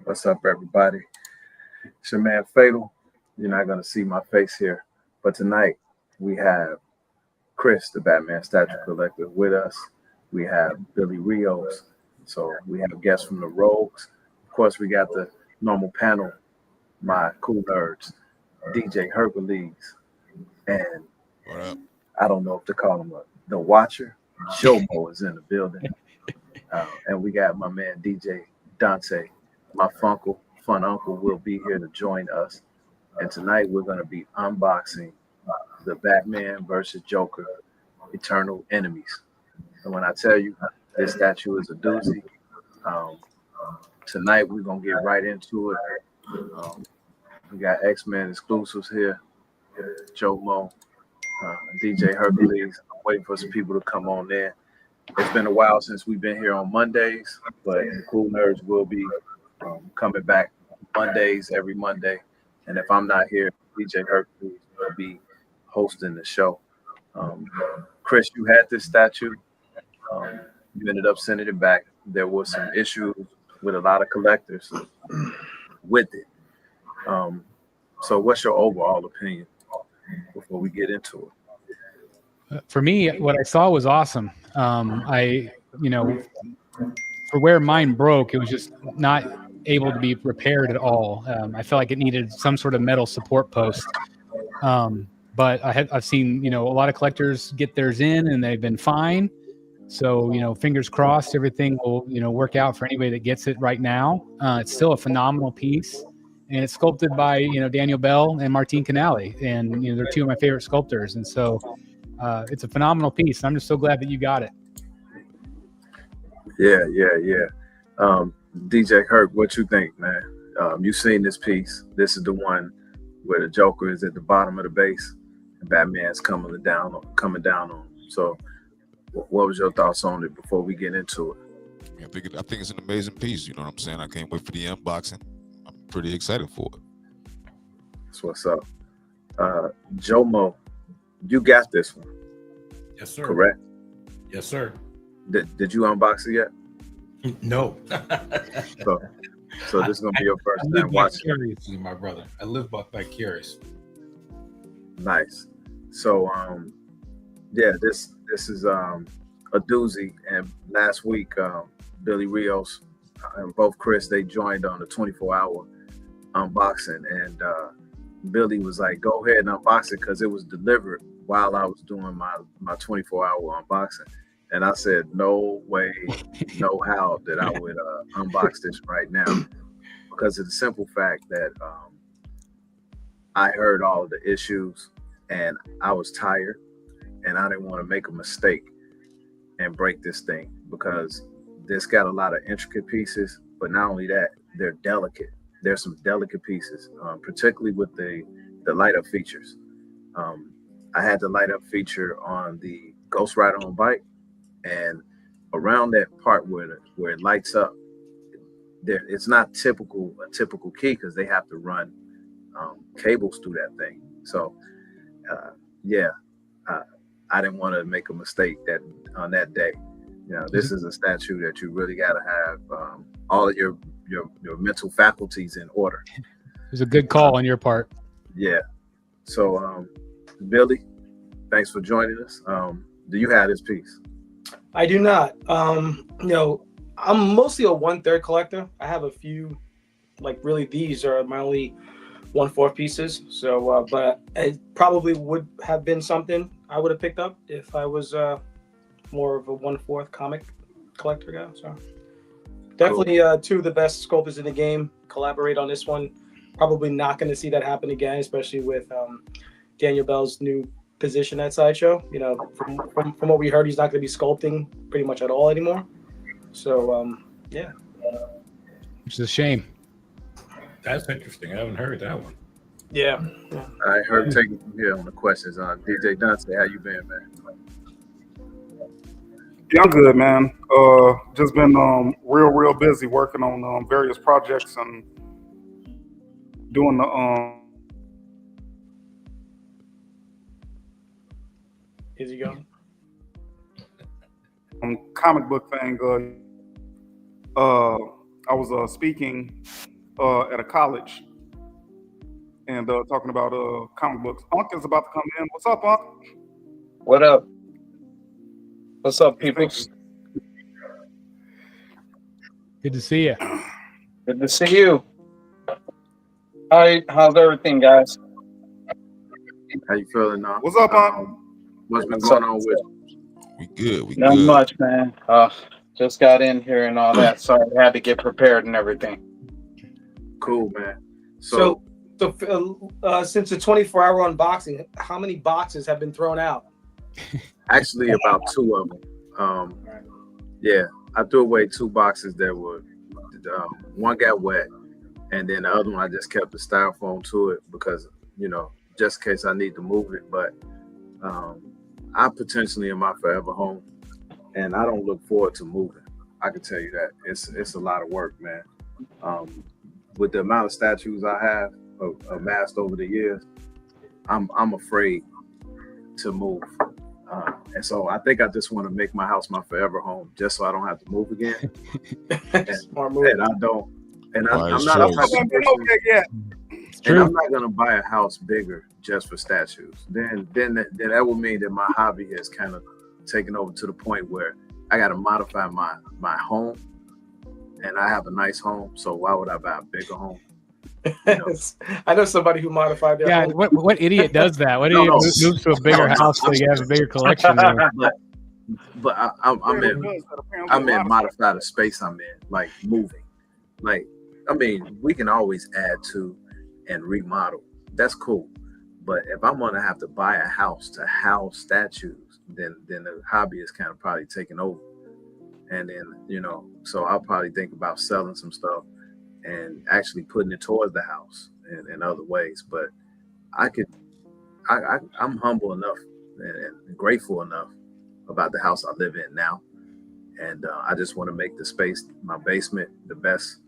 What's up, everybody? It's your man Fatal. You're not going to see my face here, but tonight we have Chris, the Batman statue collector, with us. We have Billy Rouges. So we have guests from the Rouges. Of course, we got the normal panel, my KooLNerdz, DJ Hercules, and I don't know if to call him the Watcher. Jomo is in the building. And we got my man DJ Dante. My fun uncle will be here to join us. And tonight we're going to be unboxing the Batman versus Joker Eternal Enemies. And when I tell you this statue is a doozy, tonight we're going to get right into it. We got X-Men exclusives here, Jomo, DJ Hercules. I'm waiting for some people to come on there. It's been a while since we've been here on Mondays, but the KooLNerdz will be coming back Mondays, every Monday. And if I'm not here, DJ Hercules will be hosting the show. Chris, you had this statue. You ended up sending it back. There was some issues with a lot of collectors with it. So what's your overall opinion before we get into it? For me, what I saw was awesome. For where mine broke, it was just not able to be repaired at all. I felt like it needed some sort of metal support post. But I've seen, a lot of collectors get theirs in and they've been fine. So, fingers crossed, everything will, work out for anybody that gets it right now. It's still a phenomenal piece, and it's sculpted by, Daniel Bell and Martin Canali. And, they're two of my favorite sculptors. And so it's a phenomenal piece. I'm just so glad that you got it. Yeah. DJ Herc, what you think, man? You've seen this piece. This is the one where the Joker is at the bottom of the base and Batman's coming down on him. So what was your thoughts on it before we get into it? I think it's an amazing piece. You know what I'm saying? I can't wait for the unboxing. I'm pretty excited for it. That's what's up. Jomo, you got this one. Yes, sir. Correct? Yes, sir. Did you unbox it yet? No. So this is gonna be your first time watching. Vicariously, my brother. I live vicarious. Nice. So this is a doozy. And last week, Billy Rouges and both Chris, they joined on the 24-hour unboxing, and Billy was like, "Go ahead and unbox it," because it was delivered while I was doing my 24-hour unboxing. And I said, no way, no how that I would unbox this right now, because of the simple fact that I heard all of the issues and I was tired and I didn't want to make a mistake and break this thing, because this got a lot of intricate pieces, but not only that, they're delicate. There's some delicate pieces, particularly with the light up features. I had the light up feature on the Ghost Rider on bike. And around that part where it lights up, it's not a typical key, because they have to run cables through that thing. So I didn't want to make a mistake on that day. This is a statue that you really got to have all of your mental faculties in order. It was a good call on your part. Yeah. So Billy, thanks for joining us. Do you have this piece? I do not. I'm mostly a 1/3 collector. I have a few, these are my only 1/4 pieces. So, but it probably would have been something I would have picked up if I was more of a 1/4 comic collector guy. So definitely cool. Two of the best sculptors in the game collaborate on this one. Probably not going to see that happen again, especially with Daniel Bell's new position at Sideshow. From what we heard, he's not going to be sculpting pretty much at all anymore. So yeah. which is a shame. That's interesting. I haven't heard that one. Yeah. I heard taking from here on the questions on DJ Dante. How you been, man? Yeah, I'm good, man. Just been real busy working on various projects and doing the Is he going? comic book thing. I was speaking at a college and talking about comic books. Unc is about to come in. What's up, Unc? What up? What's up, people? Good to see you. Good to see you. How's everything, guys? How you feeling now? What's up, Unc? What's been going on with you? We good. We Not good. much, man. Just got in here and all that, so I had to get prepared and everything. Cool, man. So since the 24-hour unboxing, how many boxes have been thrown out? Actually, about 2 of them. Yeah, I threw away 2 boxes that were, one got wet, and then the other one I just kept the styrofoam to it because, just in case I need to move it. But I potentially am my forever home, and I don't look forward to moving. I can tell you that. It's a lot of work, man. With the amount of statues I have amassed over the years, I'm afraid to move. And so I think I just want to make my house my forever home, just so I don't have to move again. Smart move. And I don't. And I'm Wise not. choice. And I'm not gonna buy a house bigger just for statues. Then that would mean that my hobby has kind of taken over to the point where I got to modify my home, and I have a nice home. So why would I buy a bigger home? I know somebody who modified their home. What idiot does that? What idiot moves to a bigger house so you have a bigger collection? But I meant modify the space I'm in, like moving. Like, I mean, we can always add to and remodel. That's cool. But if I'm gonna have to buy a house to house statues, then the hobby is kind of probably taking over. And then, so I'll probably think about selling some stuff and actually putting it towards the house in other ways. But I'm humble enough and grateful enough about the house I live in now. And I just want to make the space, my basement, the best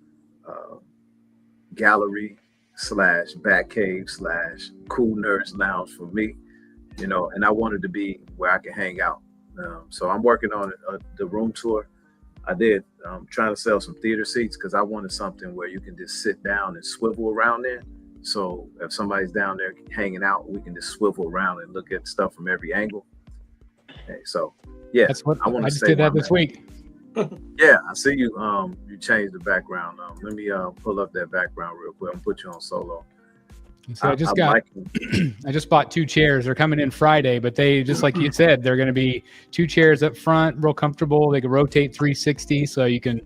gallery / bat cave / KooLNerdz Lounge for me, and I wanted to be where I can hang out. So I'm working on the room tour. I did trying to sell some theater seats because I wanted something where you can just sit down and swivel around there. So if somebody's down there hanging out, we can just swivel around and look at stuff from every angle. Okay, so yeah, That's what I want I to just did that this week. Yeah, I see you. You changed the background. Let me pull up that background real quick. I'm gonna put you on solo. So I just bought 2 chairs. They're coming in Friday, but they, just like you said, they're going to be 2 chairs up front, real comfortable. They can rotate 360, so you can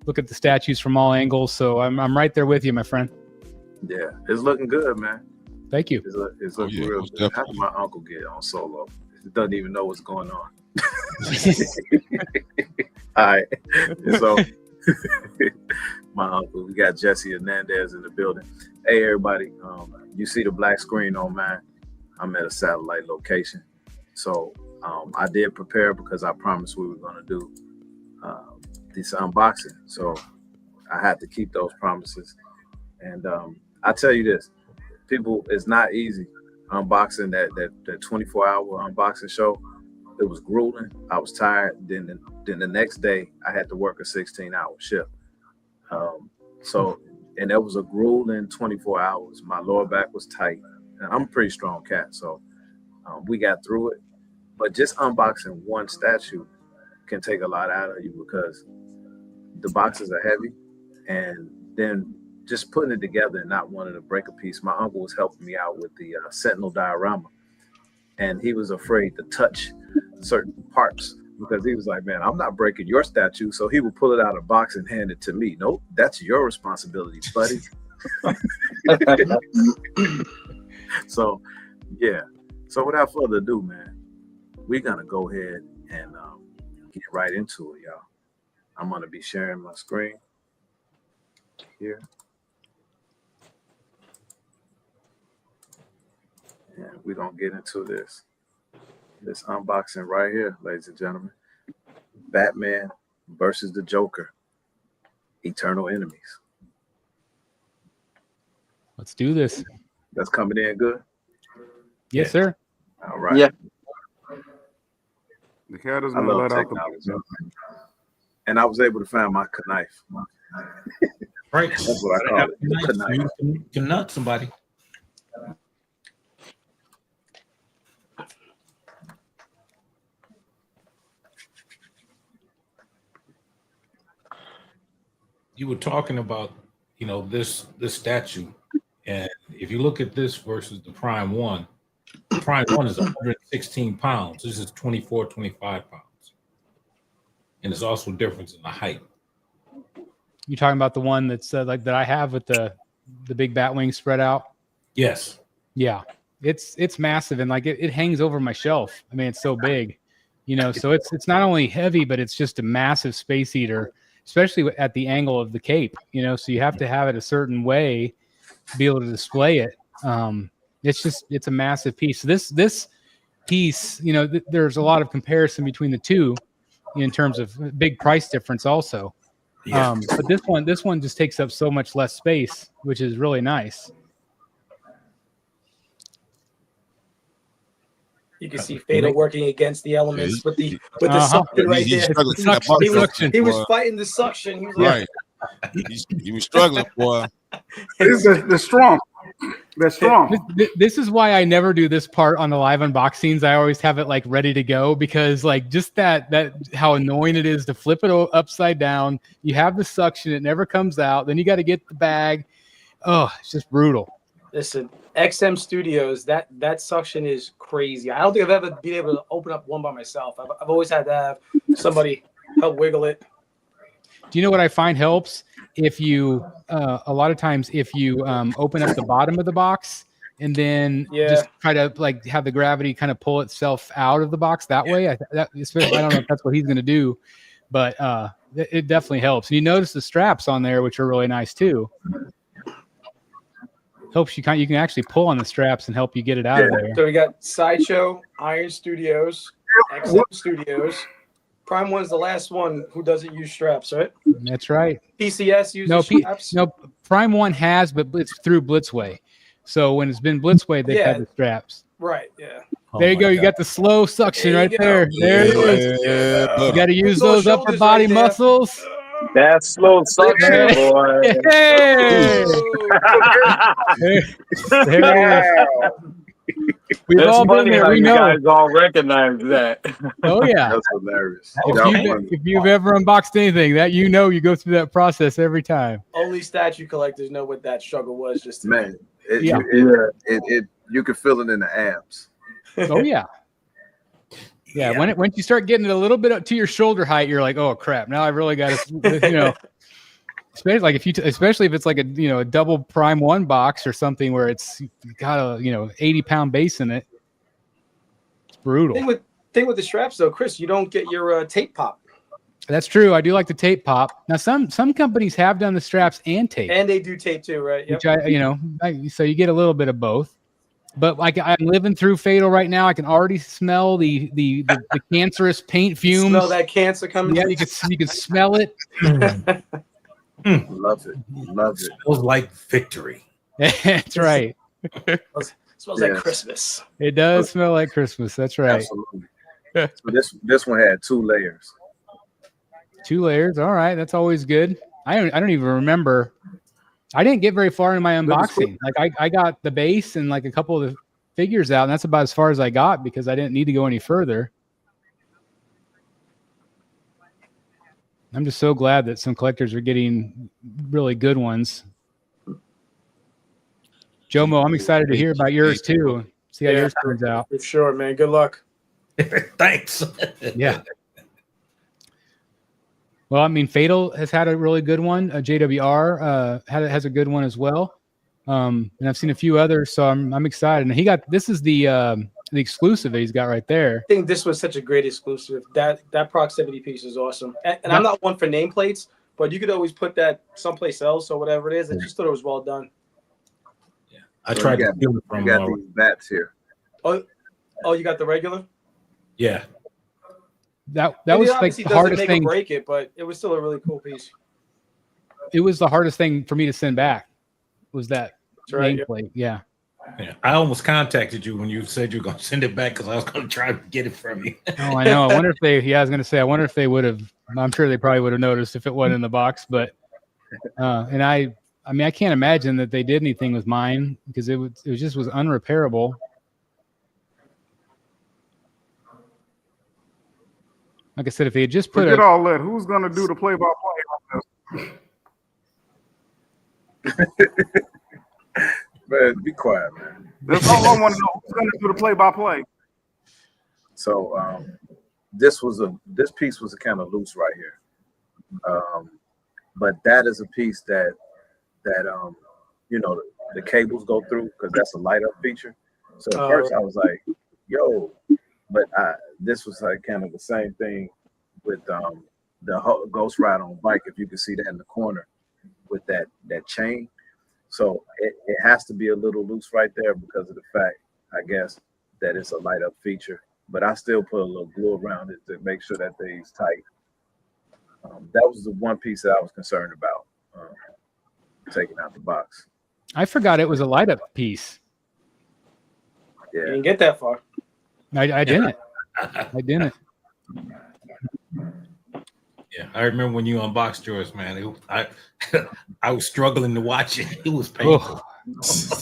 look at the statues from all angles. So I'm right there with you, my friend. Yeah, it's looking good, man. Thank you. It's looking real most good. How definitely. did my uncle get on solo? He doesn't even know what's going on. All right, so my uncle, we got Jesse Hernandez in the building. Hey, everybody, you see the black screen on mine? I'm at a satellite location. So I did prepare because I promised we were going to do this unboxing. So I had to keep those promises. And I tell you this, people, it's not easy unboxing that 24-hour unboxing show. It was grueling. I was tired. Then the next day, I had to work a 16-hour shift. And that was a grueling 24 hours. My lower back was tight. And I'm a pretty strong cat, so we got through it. But just unboxing one statue can take a lot out of you because the boxes are heavy. And then just putting it together and not wanting to break a piece. My uncle was helping me out with the Sentinel diorama. And he was afraid to touch certain parts because he was like, man, I'm not breaking your statue. So he would pull it out of the box and hand it to me. Nope, that's your responsibility, buddy. So, yeah. So without further ado, man, we're going to go ahead and get right into it, y'all. I'm going to be sharing my screen. here. And we're gonna get into this unboxing right here, ladies and gentlemen. Batman versus the Joker. Eternal Enemies. Let's do this. That's coming in good. Yes, sir. All right. Yeah. The cat is I gonna love let out technology. And I was able to find my knife. Right. That's what I call it. You can nut somebody. You were talking about, this statue, and if you look at this versus the Prime 1, the Prime 1 is 116 pounds. This is 24, 25 pounds. And there's also a difference in the height. You talking about the one that's like that I have with the big bat wings spread out? Yes. Yeah, it's massive, and like it hangs over my shelf. I mean, it's so big, so it's not only heavy, but it's just a massive space eater, especially at the angle of the cape, so you have to have it a certain way to be able to display it. It's a massive piece. This piece, there's a lot of comparison between the two in terms of big price difference also. Yeah. But this one just takes up so much less space, which is really nice. You can see Fatal working against the elements with the suction right He's there. struggling to get that butt suction, He was boy. fighting the suction. He was like, Right. He was struggling, boy. They're strong. They're strong. This is why I never do this part on the live unboxings. I always have it like ready to go, because like just that how annoying it is to flip it upside down. You have the suction, it never comes out. Then you got to get the bag. Oh, it's just brutal. Listen, XM Studios, that suction is crazy. I don't think I've ever been able to open up one by myself. I've always had to have somebody help wiggle it. Do you know what I find helps? If you, a lot of times, if you open up the bottom of the box and then just try to like have the gravity kind of pull itself out of the box that way, especially, I don't know if that's what he's going to do, but it definitely helps. And you notice the straps on there, which are really nice too. Helps you you can actually pull on the straps and help you get it out of there. So we got Sideshow, Iron Studios, XM Studios. Prime One's the last one who doesn't use straps, right? That's right. PCS uses straps. No, Prime One has, but it's through Blitzway. So when it's been Blitzway, they've had the straps. Right. Yeah. There you go. You got the slow suction right there. There it is. Yeah, You got to use those upper body muscles. That's slow suction, boy. Hey! There it is. We've all been there. We know. You guys all recognize that. Oh yeah, that's hilarious. If you've ever unboxed anything, that you go through that process every time. Only statue collectors know what that struggle was. Just Man, you can feel it in the abs. Oh yeah. Yeah, once you start getting it a little bit up to your shoulder height, you're like, oh crap! Now I've really got to, especially like especially if it's like a double Prime One box or something where it's got a 80-pound base in it. It's brutal. Thing with the straps though, Chris, you don't get your tape pop. That's true. I do like the tape pop. Now some companies have done the straps and tape, and they do tape too, right? Yep. Which so you get a little bit of both. But like I'm living through Fatal right now, I can already smell the cancerous paint fumes. Smell that cancer coming. Yeah, you can smell it. Love it. It smells like victory. That's right. Smells like Christmas. It does smell like Christmas. That's right. Absolutely. So this one had 2 layers. 2 layers. All right, that's always good. I don't even remember. I didn't get very far in my unboxing. Like I got the base and like a couple of the figures out, and that's about as far as I got because I didn't need to go any further. I'm just so glad that some collectors are getting really good ones. Jomo, I'm excited to hear about yours too. See how yours turns out. For sure, man. Good luck. Thanks. Yeah. Well, I mean, Fatal has had a really good one. JWR has a good one as well, and I've seen a few others, so I'm excited. And this is the exclusive that he's got right there. I think this was such a great exclusive. That proximity piece is awesome. And I'm not one for nameplates, but you could always put that someplace else or whatever it is. I just thought it was well done. Yeah, I tried to steal it from. You got these bats here. Oh, you got the regular? Yeah, That was like the hardest thing. Break it, but it was still a really cool piece. It was the hardest thing for me to send back. Was that nameplate? Yeah. Yeah, I almost contacted you when you said you were going to send it back because I was going to try to get it from you. Oh, I know. I wonder if they. Yeah, I was going to say. I wonder if they would have. I'm sure they probably would have noticed if it wasn't in the box. But and I mean, I can't imagine that they did anything with mine because it just was unrepairable. Like I said, if they had just put Forget all that. Who's going to do the play-by-play on this? Man, be quiet, man. That's all I want to know. Who's going to do the play-by-play? So this piece was kind of loose right here, but that is a piece that you know the cables go through because that's a light up feature. So at first I was like, yo, but this was like kind of the same thing with the Ghost Ride on bike. If you can see that in the corner with that chain. So it has to be a little loose right there because of the fact, I guess, that it's a light up feature. But I still put a little glue around it to make sure that they's tight. That was the one piece that I was concerned about taking out the box. I forgot it was a light up piece. Yeah. You didn't get that far. I didn't. I didn't. Yeah, I remember when you unboxed yours, man. I was struggling to watch it. It was painful. Oh.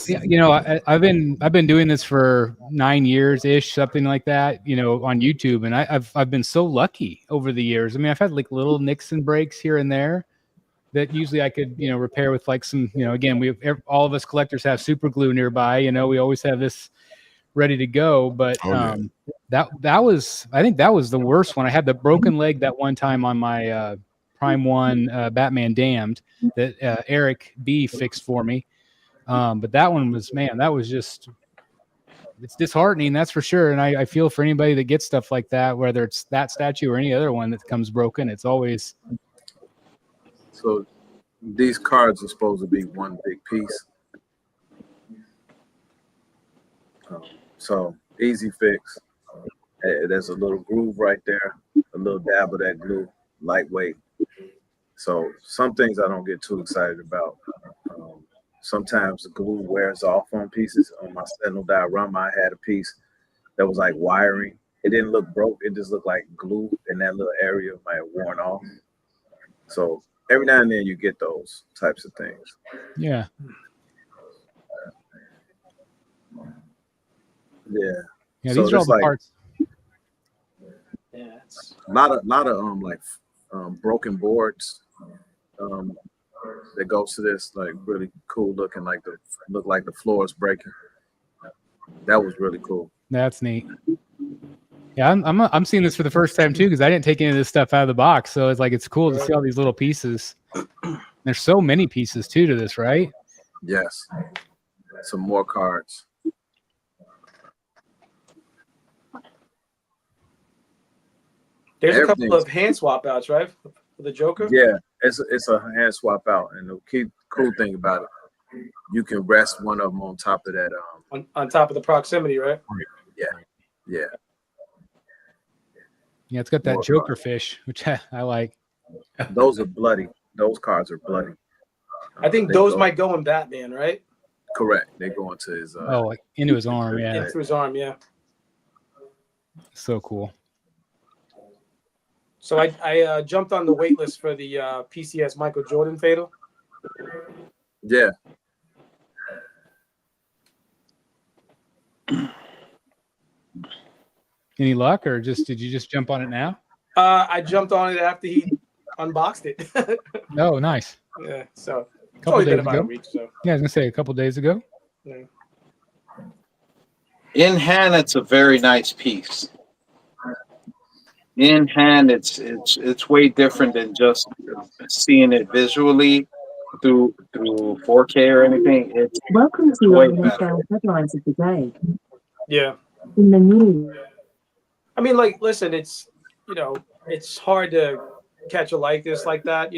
Yeah, you know, I've been doing this for 9 years ish, something like that. You know, on YouTube, and I've been so lucky over the years. I mean, I've had like little nicks and breaks here and there that usually I could repair with like some. Again, all of us collectors have super glue nearby. We always have this ready to go, but that was, I think that was the worst one. I had the broken leg that one time on my Prime 1 Batman Damned that Eric B fixed for me. But that one was, man, that was just, it's disheartening, that's for sure. And I feel for anybody that gets stuff like that, whether it's that statue or any other one that comes broken, it's always. So these cards are supposed to be one big piece. So easy fix. There's a little groove right there, a little dab of that glue, lightweight. So some things I don't get too excited about. Sometimes the glue wears off on pieces. On my Sentinel diorama, I had a piece that was like wiring. It didn't look broke. It just looked like glue in that little area might have worn off. So every now and then you get those types of things. Yeah. Yeah. So these are all the parts. Yeah. A lot of broken boards that goes to this, like really cool looking, look like the floor is breaking. That was really cool. That's neat. Yeah, I'm seeing this for the first time too because I didn't take any of this stuff out of the box, so it's cool to see all these little pieces. There's so many pieces too to this, right? Yes. Some more cards. There's a couple of hand swap outs, right, for the Joker? Yeah, it's a hand swap out, and the cool thing about it, you can rest one of them on top of that. On top of the proximity, right? Yeah. Yeah, it's got that Joker fish, which I like. Those are bloody. Those cards are bloody. I think those might go in Batman, right? Correct. They go into his. Like into his arm, yeah. Into his arm, yeah. So cool. So I jumped on the wait list for the PCS Michael Jordan Fatal. Yeah. Any luck, or did you just jump on it now? I jumped on it after he unboxed it. Oh, nice. Yeah, so a couple days about ago. a week. So yeah, I was gonna say a couple days ago. Yeah. In hand, it's a very nice piece. In hand, it's way different than just seeing it visually through 4K or anything. It's welcome to way your better. headlines of the day. Yeah. In the news. I mean, listen, it's it's hard to catch a likeness like that,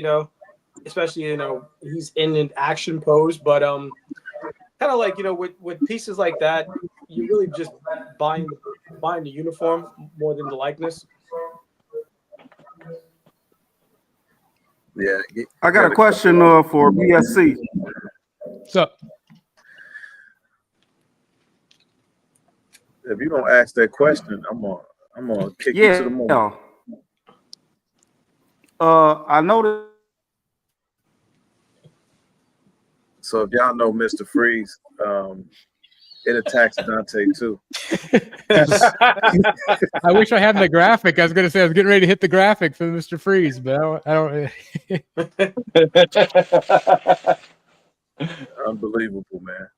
especially he's in an action pose. But kind of like with pieces like that, you really just buying the uniform more than the likeness. Yeah. I got a question for BSC. So If you don't ask that question, I'm gonna kick you to the moon. Yeah. I noticed. So if y'all know Mr. Freeze, it attacks Dante too. I wish I had the graphic. I was going to say I was getting ready to hit the graphic for Mr. Freeze, but I don't. Unbelievable, man.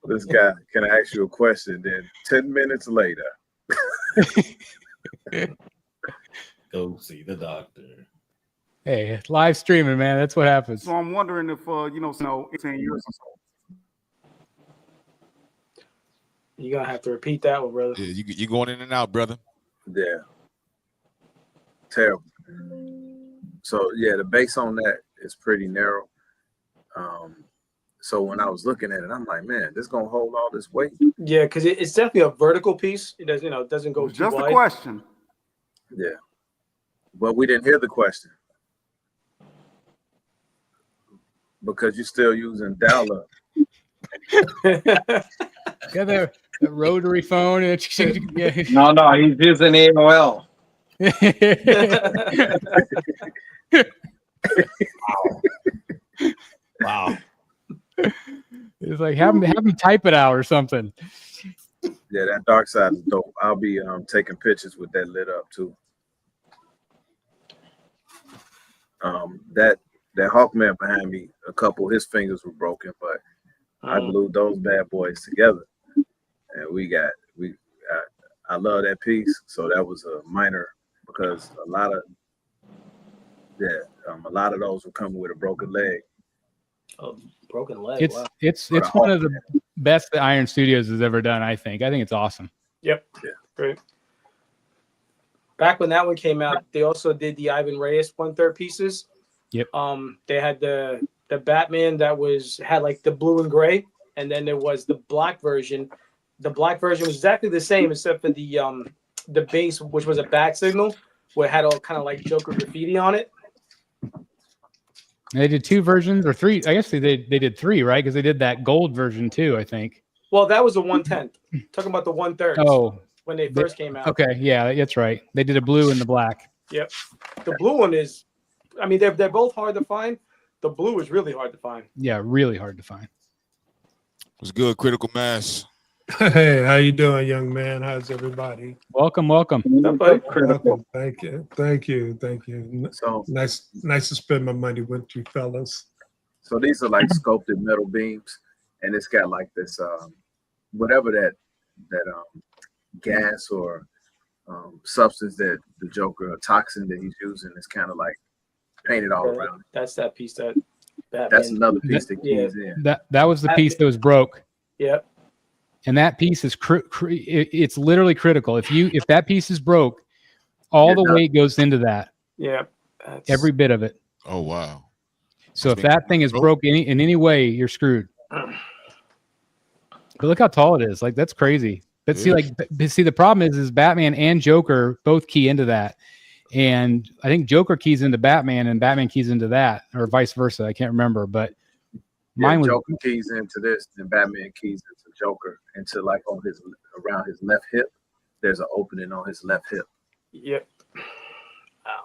This guy can ask you a question, then 10 minutes later. Go see the doctor. Hey, live streaming, man. That's what happens. So I'm wondering if 18 years or so. You're gonna have to repeat that one, brother. Yeah, you going in and out, brother. Yeah. Terrible. So yeah, the base on that is pretty narrow. So when I was looking at it, I'm like, man, this gonna hold all this weight. Yeah, because it's definitely a vertical piece. It does, it doesn't go too Just wide. a question. Yeah. But we didn't hear the question. Because you're still using dial-up. Got the rotary phone. And yeah. No, he's using AOL. Wow. It's like have him type it out or something. Yeah, that dark side is dope. I'll be taking pictures with that lit up too. That Hawkman behind me, a couple his fingers were broken, but I glued those bad boys together, and I love that piece. So that was a minor because a lot of those were coming with a broken leg. Oh, broken leg. Wow. It's one of the best that Iron Studios has ever done. I think it's awesome. Yep. Yeah. Great. Back when that one came out, they also did the Ivan Reyes 1/3 pieces. Yep. They had the Batman that had like the blue and gray, and then there was the black version. The black version was exactly the same except for the base, which was a bat signal, where it had all kind of like Joker graffiti on it. They did 2 versions or 3. I guess they did 3, right? Because they did that gold version too, I think. Well, that was a 1/10. Talking about the 1/3. Oh, when they first came out. Okay, yeah, that's right. They did a blue and the black. Yep. The blue one is, I mean, they're both hard to find. The blue is really hard to find. Yeah, really hard to find. What's good, Critical Mass? Hey, how you doing, young man? How's everybody? Welcome. Welcome. Thank you. So nice to spend my money with you fellas. So these are like sculpted metal beams, and it's got like this whatever that gas or substance that the Joker, a toxin that he's using, is kind of like painted all around. That's that piece that. That's another piece that keys in. That was the piece that was broke. Yep. And that piece is it's literally critical. If that piece is broke, all the weight goes into that. Yeah. Every bit of it. Oh wow. So if that thing is broke in any way, you're screwed. But look how tall it is. Like that's crazy. But see, the problem is Batman and Joker both key into that. And I think Joker keys into Batman and Batman keys into that, or vice versa. I can't remember, but mine was Joker keys into this, and Batman keys into Joker into like on around his left hip. There's an opening on his left hip. Yep. Wow.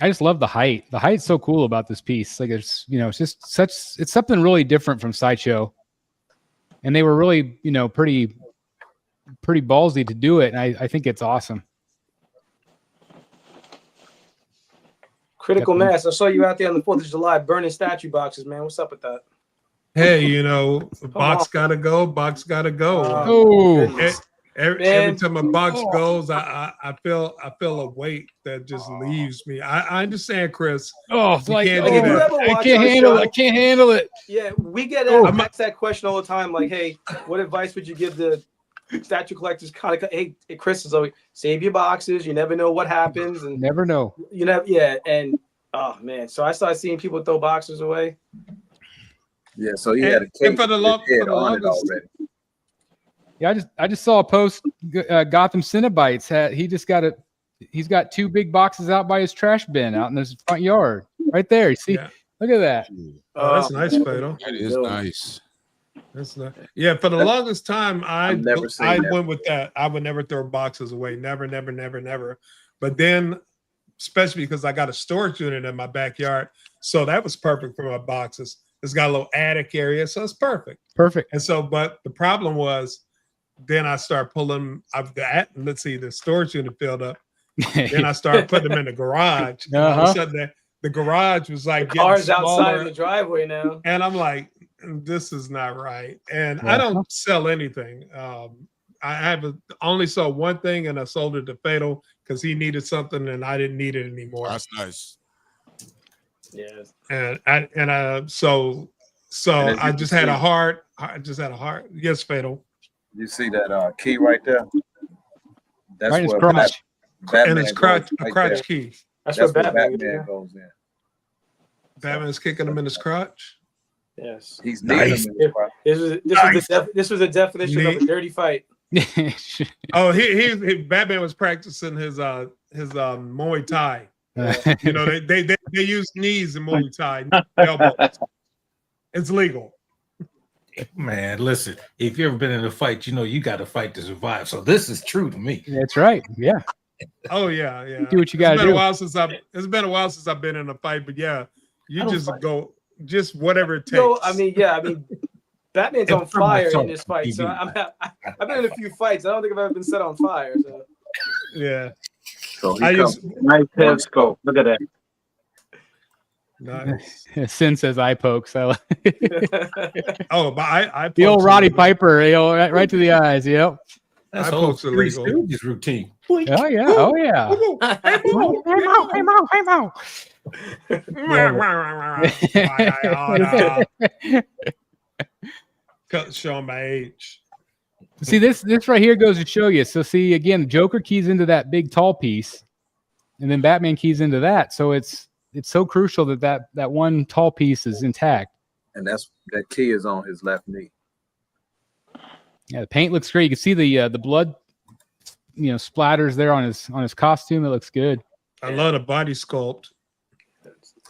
I just love the height. The height's so cool about this piece. Like it's it's something really different from Sideshow. And they were really, pretty ballsy to do it. And I think it's awesome. Critical Mass. I saw you out there on the 4th of July burning statue boxes, man. What's up with that? Hey, box gotta go. Every time a box goes, I feel a weight that just leaves me. I understand, Chris. I can't handle it. Yeah, we get asked that question all the time. Like, hey, what advice would you give the statue collectors? Kind of, hey, Chris is always save your boxes. You never know what happens, and never know. Yeah, and Oh man, so I started seeing people throw boxes away. Yeah, so he had a And cake for the with his head on it longest, already. Yeah, I just saw a post. Gotham Cinnabites he's got 2 big boxes out by his trash bin out in his front yard, right there. You see, yeah, look at that. oh, that's nice, man. Fatal. That is nice. That's nice. Yeah, for the longest time, I've never seen I that. went with that. I would never throw boxes away. Never, never, never, never. But then, especially because I got a storage unit in my backyard, so that was perfect for my boxes. It's got a little attic area, so it's perfect. Perfect. And so, but the problem was, then I start pulling up the storage unit filled up. Then I started putting them in the garage. And all of a sudden, the garage was like getting Cars smaller. outside in the driveway now. And I'm like, this is not right. And I don't sell anything. I only sold one thing, and I sold it to Fatal because he needed something and I didn't need it anymore. That's nice. Yes. So I just had a heart. Yes, Fatal. You see that key right there? That's Right in his where crotch. Batman And his crotch, goes right a crotch there. key. That's That's where where Batman, Batman goes in. Batman's kicking him in his crotch. Yes. He's kneeing Nice. him in his crotch. This was the definition of a dirty fight. Oh, he Batman was practicing his Muay Thai. You know, they use knees in Muay Thai, elbows. It's legal. Man, listen, if you've ever been in a fight, you know you got to fight to survive. So this is true to me. That's right. Yeah. Oh yeah. Do what you got to do. It's been a while since I've been in a fight, but yeah, you just fight. go whatever it takes. Yo, I mean, Batman's on fire in this fight. So I've been in a few fights. I don't think I've ever been set on fire. So. Yeah. So Nice head scope. Look at that. Nice. Sin says eye pokes. Oh, but I the old Roddy Piper, right to the eyes. Yep. That's I old pokes illegal. Stooges routine. Oh yeah. Oh yeah. Showing my age. See, this right here goes to show you. So see, again, Joker keys into that big tall piece, and then Batman keys into that. So it's so crucial that one tall piece is intact. And that key is on his left knee. Yeah, the paint looks great. You can see the blood, splatters there on his costume. It looks good. I love the body sculpt.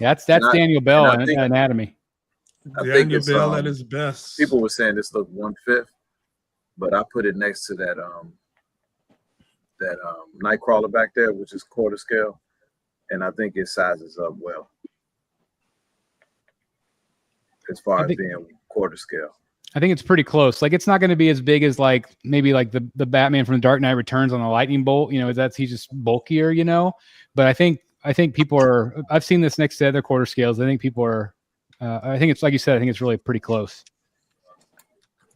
Yeah, that's Daniel Bell in Anatomy. Daniel Bell at his best. People were saying this looked 1/5, but I put it next to that Nightcrawler back there, which is quarter scale, and I think it sizes up well as far as being quarter scale. I think it's pretty close. Like, it's not going to be as big as maybe the Batman from the Dark Knight Returns on the lightning bolt. He's just bulkier. But I think people are. I've seen this next to other quarter scales. I think people are. I think it's like you said. I think it's really pretty close.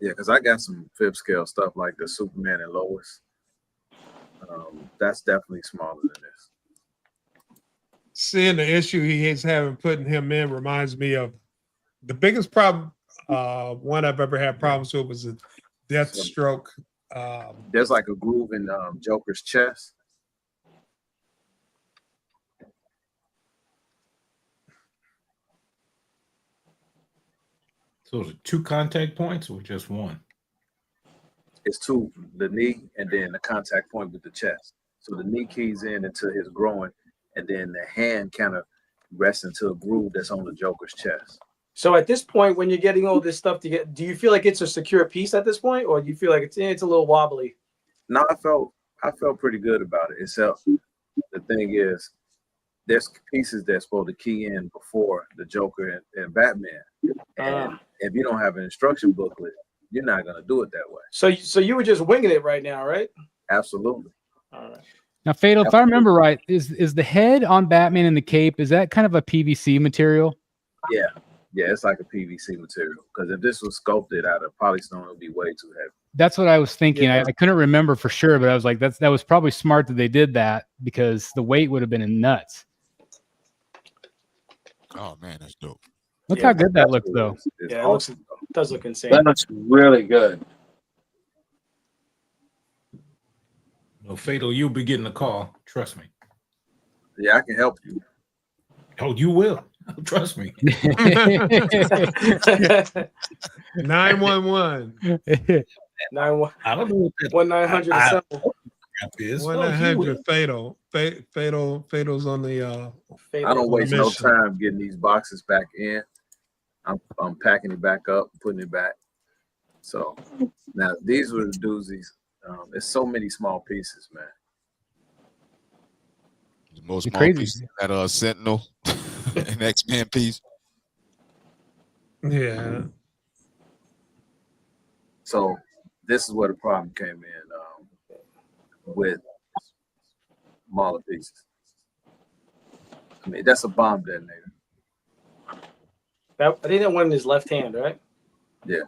Yeah, because I got some fifth scale stuff like the Superman and Lois. That's definitely smaller than this. Seeing the issue he is having putting him in reminds me of the biggest problem. One I've ever had problems with was a Deathstroke. There's like a groove in Joker's chest. So is it 2 contact points or just one? It's 2, the knee and then the contact point with the chest. So the knee keys in into his groin, and then the hand kind of rests into a groove that's on the Joker's chest. So at this point, when you're getting all this stuff do you feel like it's a secure piece at this point, or do you feel like it's a little wobbly? No, I felt pretty good about it. Except the thing is, there's pieces that's supposed to key in before the Joker and Batman, and if you don't have an instruction booklet, you're not gonna do it that way. So you were just winging it right now, right? Absolutely. All right. Now, Fatal, if I remember right, is the head on Batman and the cape, is that kind of a PVC material? Yeah, it's like a PVC material. Because if this was sculpted out of polystone, it would be way too heavy. That's what I was thinking. Yeah. I couldn't remember for sure, but I was like, that was probably smart that they did that because the weight would have been nuts. Oh man, that's dope. Look how good that looks, though. Yeah, it does look insane. That looks really good. No, Fatal, you'll be getting a call. Trust me. Yeah, I can help you. Oh, you will. Trust me. 911. 9-1. I don't know what that 1-900 I- assemble. crap is. One Oh, he will. 900 fatal. Fatal's on the I Fatal. don't waste no mission. time getting these boxes back in. I'm packing it back up, putting it back. So now these were the doozies. There's so many small pieces, man. The most You're small crazy. piece that Sentinel and X-Men piece. Yeah. So this is where the problem came in with smaller pieces. I mean, that's a bomb detonator. I think that one in his left hand, right? Yeah.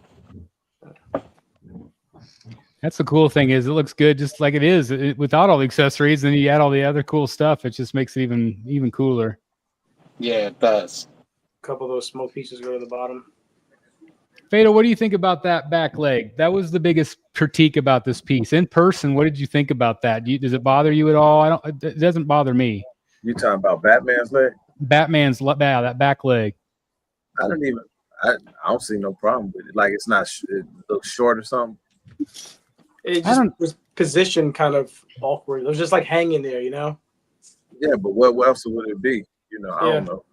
That's the cool thing is it looks good just like it is without all the accessories. And you add all the other cool stuff. It just makes it even cooler. Yeah, it does. A couple of those smoke pieces go to the bottom. Fatal, what do you think about that back leg? That was the biggest critique about this piece. In person, what did you think about that? Does it bother you at all? It doesn't bother me. You talking about Batman's leg? Batman's that back leg. I don't see no problem with it. Like it looks short or something. It just was positioned kind of awkward. It was just like hanging there, you know? Yeah, but what else would it be? I don't know.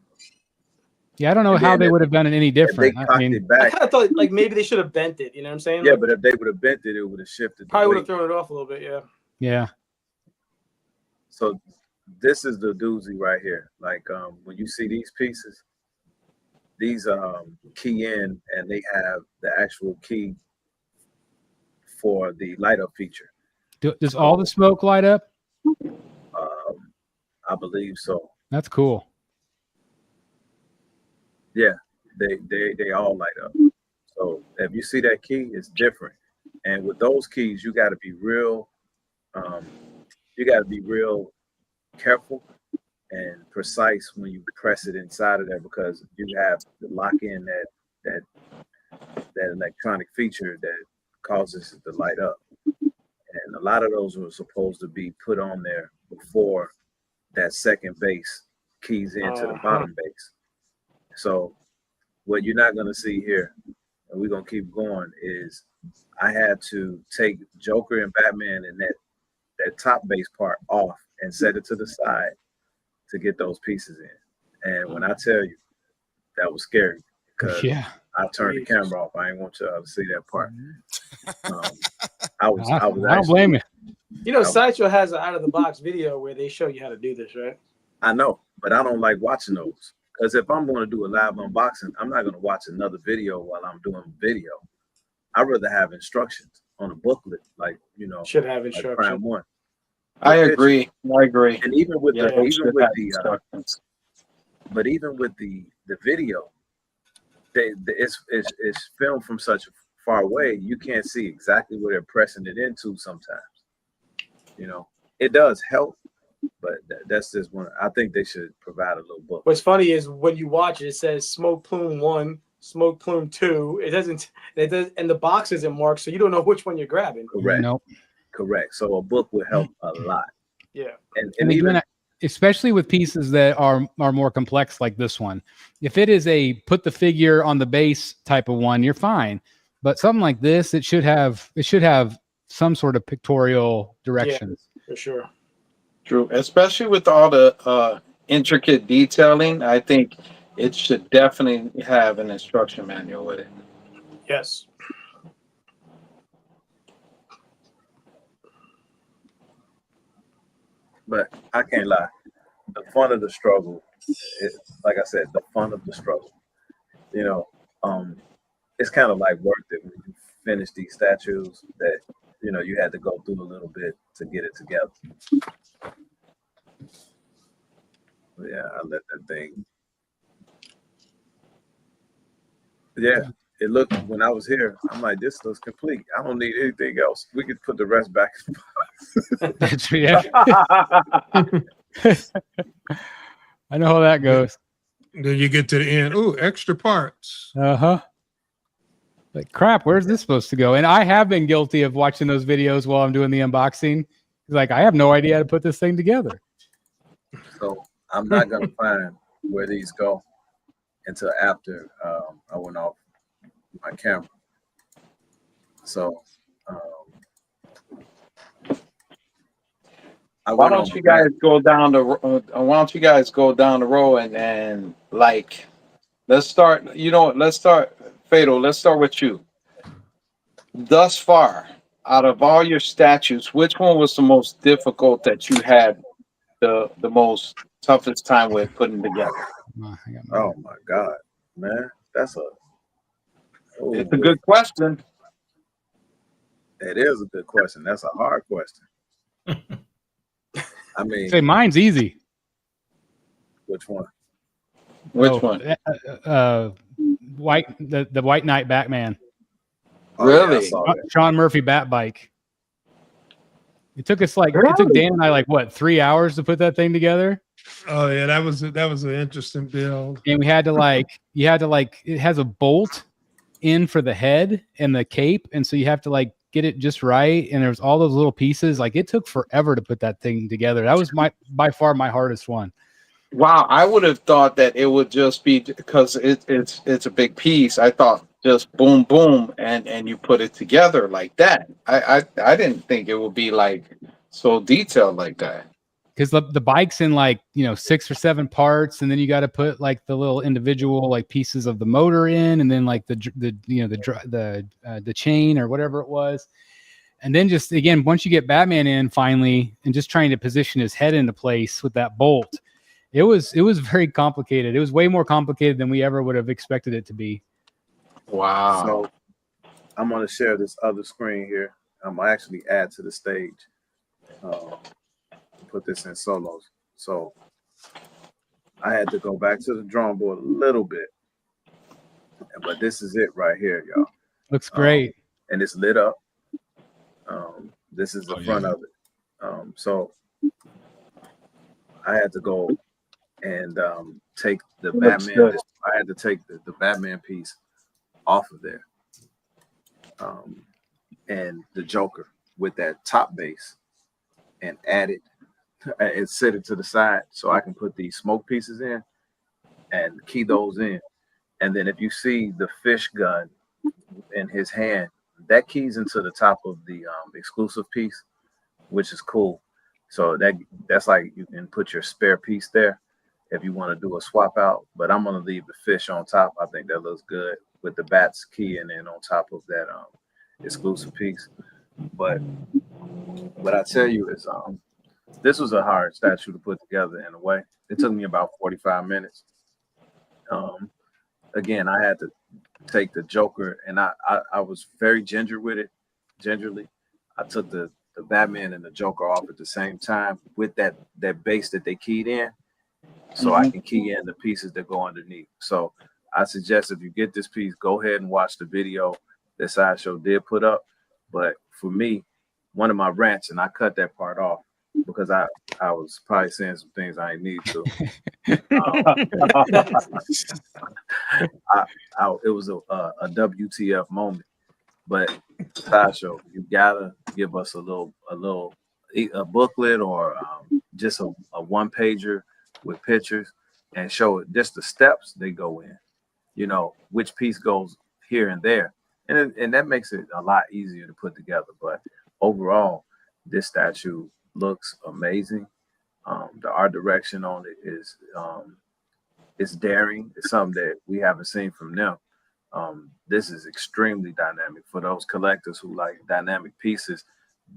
Yeah, I don't know how they would have done it any different. If they cocked it back. I kind of thought like maybe they should have bent it. You know what I'm saying? Yeah, Like, but if they would have bent it, it would have shifted. probably would have thrown it off a little bit. Yeah. Yeah. So this is the doozy right here. Like when you see these pieces, these key in and they have the actual key for the light up feature. Does all the smoke light up? I believe so. That's cool. Yeah, they all light up. So if you see that key, it's different. And with those keys, you got to be real. You got to be real careful and precise when you press it inside of there because you have to lock in that electronic feature that causes it to light up. And a lot of those were supposed to be put on there before that second base keys into the bottom base. So what you're not going to see here, and we're going to keep going, is I had to take Joker and Batman and that top base part off and set it to the side to get those pieces in. And when I tell you, that was scary because I turned the camera off. I didn't want y'all to see that part. I don't blame you. You know, Sideshow has an out of the box video where they show you how to do this, right? I know, but I don't like watching those because if I'm going to do a live unboxing, I'm not going to watch another video while I'm doing video. I'd rather have instructions on a booklet, like should have instructions. Like Prime 1. I agree. And even with but even with the video, it's filmed from such far away, you can't see exactly where they're pressing it into sometimes. It does help, but that's just one. I think they should provide a little book. What's funny is when you watch it, it says smoke plume 1, smoke plume 2. It does, and the box isn't marked, so you don't know which one you're grabbing. Correct. Nope. Correct. So a book would help a lot. Yeah. And even especially with pieces that are more complex like this one. If it is a put the figure on the base type of one, you're fine. But something like this, it should have some sort of pictorial directions. Yeah, for sure. True. Especially with all the intricate detailing, I think it should definitely have an instruction manual with it. Yes. But I can't lie. The fun of the struggle, like I said, the fun of the struggle. It's kind of like worth it when you finish these statues that, you had to go through a little bit to get it together. But yeah, I let that thing. Yeah, it looked, when I was here, I'm like, this looks complete. I don't need anything else. We could put the rest back. Yeah. I know how that goes. Then you get to the end. Ooh, extra parts. Like crap, where's this supposed to go? And I have been guilty of watching those videos while I'm doing the unboxing. Like I have no idea how to put this thing together. So I'm not gonna find where these go until after I went off my camera. So I Why went on don't my you guys back. go down the why don't you guys go down the road and like let's start, let's start Fatal, let's start with you. Thus far, out of all your statues, which one was the most difficult that you had the most toughest time with putting together? Oh my God, man, that's a It's a good question. It is a good question. That's a hard question. I mean, Say mine's easy. which one? Which one? The White Knight Batman. Oh, yeah, I Really? saw that. Sean Murphy Bat Bike. It took us it Really? took Dan and I 3 hours to put that thing together. Oh yeah, that was an interesting build. And we had to it has a bolt in for the head and the cape, and so you have to get it just right. And there's all those little pieces. It took forever to put that thing together. That was by far my hardest one. Wow, I would have thought that it would just be because it's a big piece. I thought just boom boom and you put it together like that. I didn't think it would be so detailed like that. Because the bike's in 6 or 7 parts, and then you got to put the little individual pieces of the motor in, and then the chain or whatever it was, and then just again once you get Batman in finally, and just trying to position his head into place with that bolt, it was very complicated. It was way more complicated than we ever would have expected it to be. Wow. So I'm going to share this other screen here. I'm going to actually add to the stage. Put this in solos. So I had to go back to the drawing board a little bit. But this is it right here, y'all. Looks great. And it's lit up. This is the front of it. So I had to go and take the Batman. I had to take the Batman piece off of there. And the Joker with that top base and add it and set it to the side so I can put these smoke pieces in and key those in. And then if you see the fish gun in his hand, that keys into the top of the exclusive piece, which is cool. So that's you can put your spare piece there if you want to do a swap out. But I'm going to leave the fish on top. I think that looks good with the bats keying in on top of that exclusive piece. But what I tell you is this was a hard statue to put together in a way. It took me about 45 minutes. Again, I had to take the Joker, and I was very gingerly. I took the Batman and the Joker off at the same time with that base that they keyed in, so I can key in the pieces that go underneath. So I suggest if you get this piece, go ahead and watch the video that Sideshow did put up. But for me, one of my rants, and I cut that part off because I was probably saying some things I didn't need to. It was a WTF moment. But Sideshow, you gotta give us a booklet or just a one pager with pictures and show it just the steps they go in. Which piece goes here and there, and that makes it a lot easier to put together. But overall, this statue looks amazing. The art direction on it is it's daring. It's something that we haven't seen from them. This is extremely dynamic for those collectors who like dynamic pieces.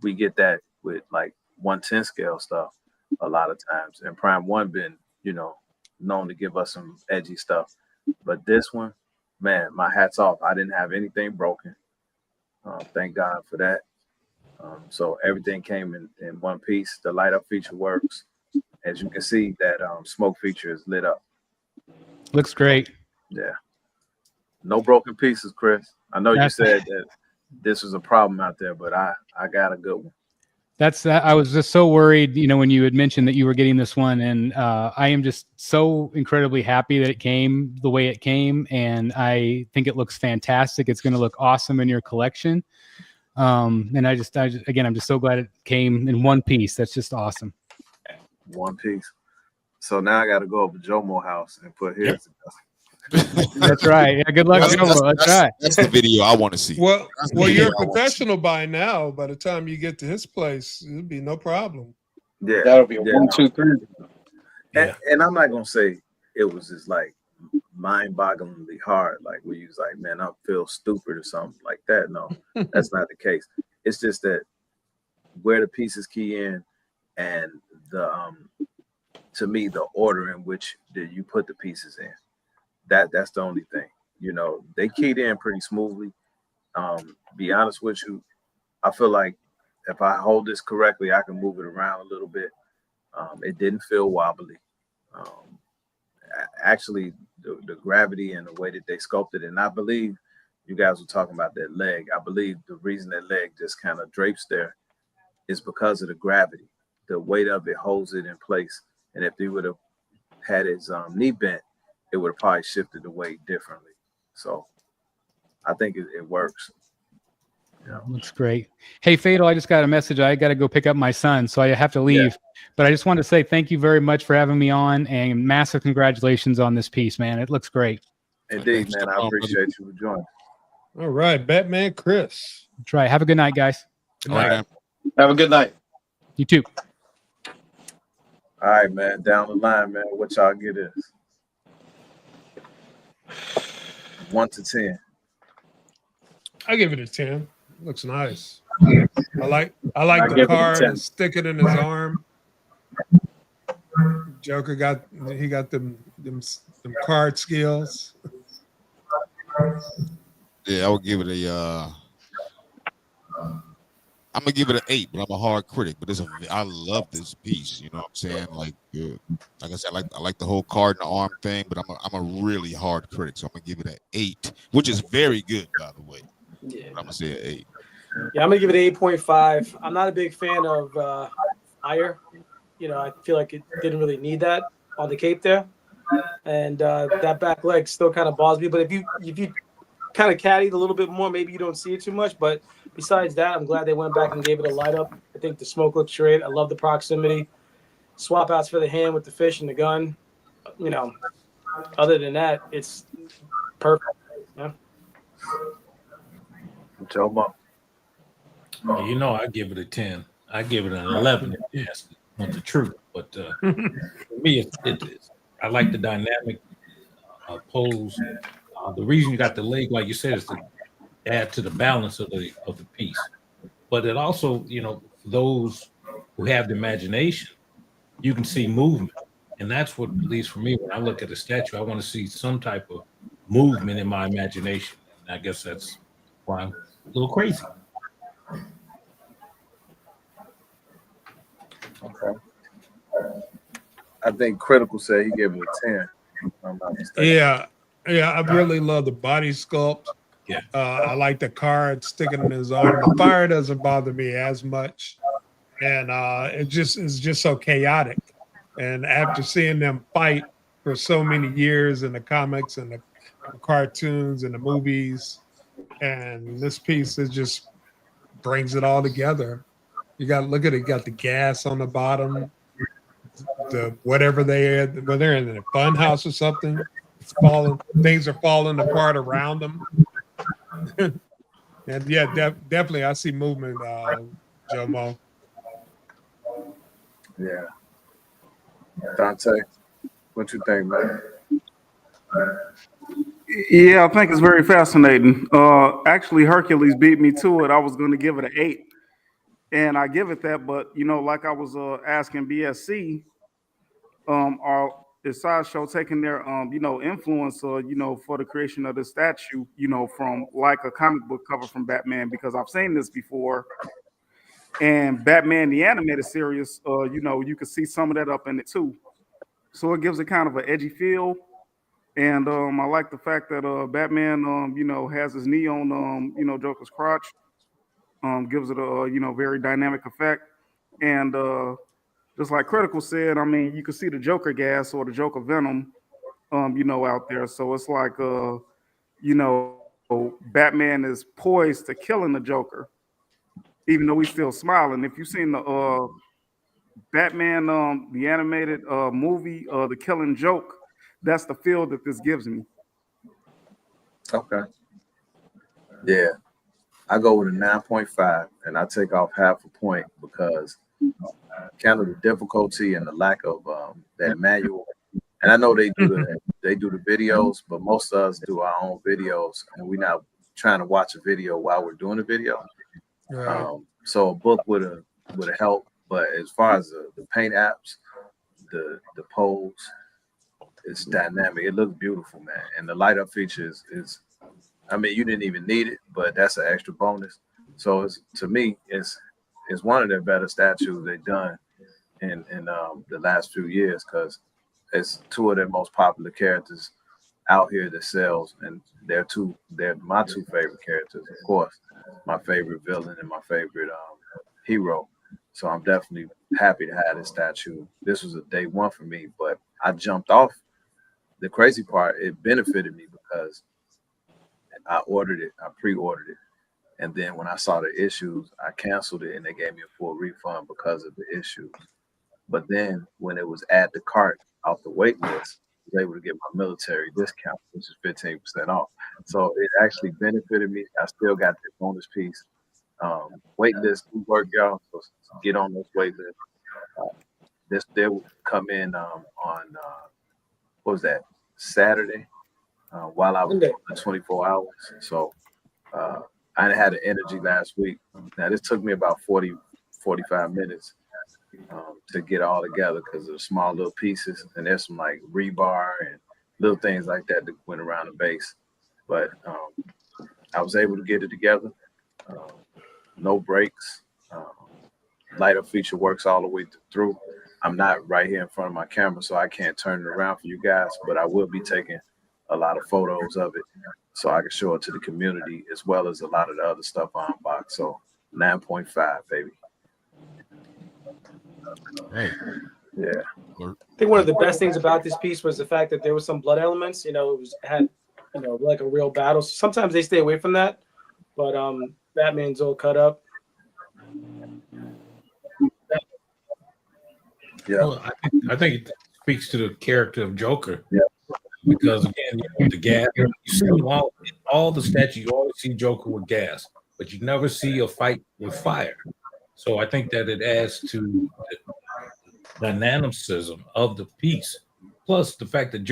We get that with 1/10 scale stuff a lot of times, and Prime One been known to give us some edgy stuff. But this one, man, my hat's off. I didn't have anything broken. Thank God for that. So everything came in one piece. The light up feature works. As you can see, that smoke feature is lit up. Looks great. Yeah. No broken pieces, Chris. I know you said that this was a problem out there, but I got a good one. I was just so worried, when you had mentioned that you were getting this one, and I am just so incredibly happy that it came the way it came, and I think it looks fantastic. It's going to look awesome in your collection. And I'm just so glad it came in one piece. That's just awesome. One piece. So now I got to go over to Jomo's house and put his. Yep. That's right. Yeah, good luck, Jomo. That's right. That's the video I want to see. Well, That's the well, video you're a I wanna see. professional by now. By the time you get to his place, it'll be no problem. Yeah, That'll be a yeah, 1, 2, 3. and I'm not gonna say it was just like mind-bogglingly hard, like where you was like, man, I feel stupid or something like that. No, that's not the case. It's just that where the pieces key in, and the to me the order in which you put the pieces in. That's the only thing. You know, they keyed in pretty smoothly. Be honest with you, I feel like if I hold this correctly, I can move it around a little bit. It didn't feel wobbly. Actually, the gravity and the way that they sculpted it, and I believe you guys were talking about that leg. I believe the reason that leg just kind of drapes there is because of the gravity. The weight of it holds it in place. And if he would have had his knee bent, it would have probably shifted the weight differently. So I think it works. Yeah. Looks great. Hey, Fatal, I just got a message. I got to go pick up my son, so I have to leave. Yeah. But I just want to say thank you very much for having me on, and massive congratulations on this piece, man. It looks great. Indeed, man. I appreciate you for joining. All right, Batman Chris. That's right. Have a good night, guys. Good night. All right. Have a good night. You too. All right, man. Down the line, man. What y'all get is 1 to 10. I give it a 10. Looks nice. I like the card and stick it in his arm. Joker got them card skills. Yeah, I would give it a. I'm gonna give it an 8, but I'm a hard critic. But I love this piece. You know what I'm saying? Like I said, I like the whole card and the arm thing. But I'm a really hard critic, so I'm gonna give it an 8, which is very good, by the way. Yeah, I'm gonna say an 8. Yeah, I'm gonna give it an 8.5. I'm not a big fan of fire. You know, I feel like it didn't really need that on the cape there, and that back leg still kind of bothers me. But if you kind of caddied a little bit more, maybe you don't see it too much. But besides that, I'm glad they went back and gave it a light up. I think the smoke looks great. I love the proximity. Swap outs for the hand with the fish and the gun. You know, other than that, it's perfect. Yeah. Jomo. You know, I give it a 10. I give it an 11 if you ask me the truth. But for me, I like the dynamic pose. The reason you got the leg, like you said, is to add to the balance of the piece. But it also, you know, for those who have the imagination, you can see movement. And that's what, at least for me, when I look at a statue, I want to see some type of movement in my imagination. And I guess that's why I'm a little crazy. Okay. I think Critical said he gave it a 10. If I'm not mistaken. Yeah, I really love the body sculpt. Yeah. I like the card sticking in his arm. The fire doesn't bother me as much, and it's just so chaotic. And after seeing them fight for so many years in the comics and the cartoons and the movies, and this piece is just brings it all together. You got to look at it. You got the gas on the bottom, the whatever they're in the fun house or something. It's falling. Things are falling apart around them. And yeah, definitely, I see movement, Jomo. Yeah. Dante, what you think, man? Yeah, I think it's very fascinating. Actually, Hercules beat me to it. I was going to give it an 8, and I give it that. But you know, like I was asking BSC, is Sideshow taking their influence for the creation of the statue, from like a comic book cover from Batman, because I've seen this before. And Batman the animated series, you can see some of that up in it too. So it gives it kind of an edgy feel. And I like the fact that Batman has his knee on Joker's crotch. Gives it a very dynamic effect. And just like Critical said, I mean, you can see the Joker gas or the Joker venom, out there. So it's like, Batman is poised to killing the Joker, even though he's still smiling. If you've seen the Batman, the animated movie, The Killing Joke. That's the feel that this gives me. Okay. Yeah. I go with a 9.5 and I take off half a point because kind of the difficulty and the lack of that manual. And I know they do the videos, but most of us do our own videos, and we're not trying to watch a video while we're doing the video. Right. So a book would have helped. But as far as the paint apps, the pose, it's dynamic. It looks beautiful, man. And the light up features is I mean, you didn't even need it, but that's an extra bonus. So to me, it's one of their better statues they've done in the last few years because it's two of their most popular characters out here that sells, and they're my two favorite characters, of course. My favorite villain and my favorite hero. So I'm definitely happy to have this statue. This was a day one for me, but I jumped off. The crazy part, it benefited me because I pre-ordered it. And then when I saw the issues, I canceled it and they gave me a full refund because of the issues. But then when it was add to cart off the wait list, I was able to get my military discount, which is 15% off. So it actually benefited me. I still got the bonus piece. Wait list do work, y'all. So get on those wait lists. This will come in on what was that, Saturday? While I was doing the 24 hours. So I had the energy last week. Now, this took me about 45 minutes to get all together because of the small little pieces. And there's some like rebar and little things like that that went around the base. But I was able to get it together. No breaks. Light up feature works all the way through. I'm not right here in front of my camera, so I can't turn it around for you guys, but I will be taking a lot of photos of it so I can show it to the community as well as a lot of the other stuff I unboxed. So 9.5, baby. Right. Yeah. I think one of the best things about this piece was the fact that there was some blood elements. It had like a real battle. Sometimes they stay away from that, but Batman's all cut up. Yeah. Well, I think it speaks to the character of Joker. Yeah. Because again, the gas. You see all the statues. You always see Joker with gas, but you never see a fight with fire. So I think that it adds to the dynamicism of the piece. Plus the fact that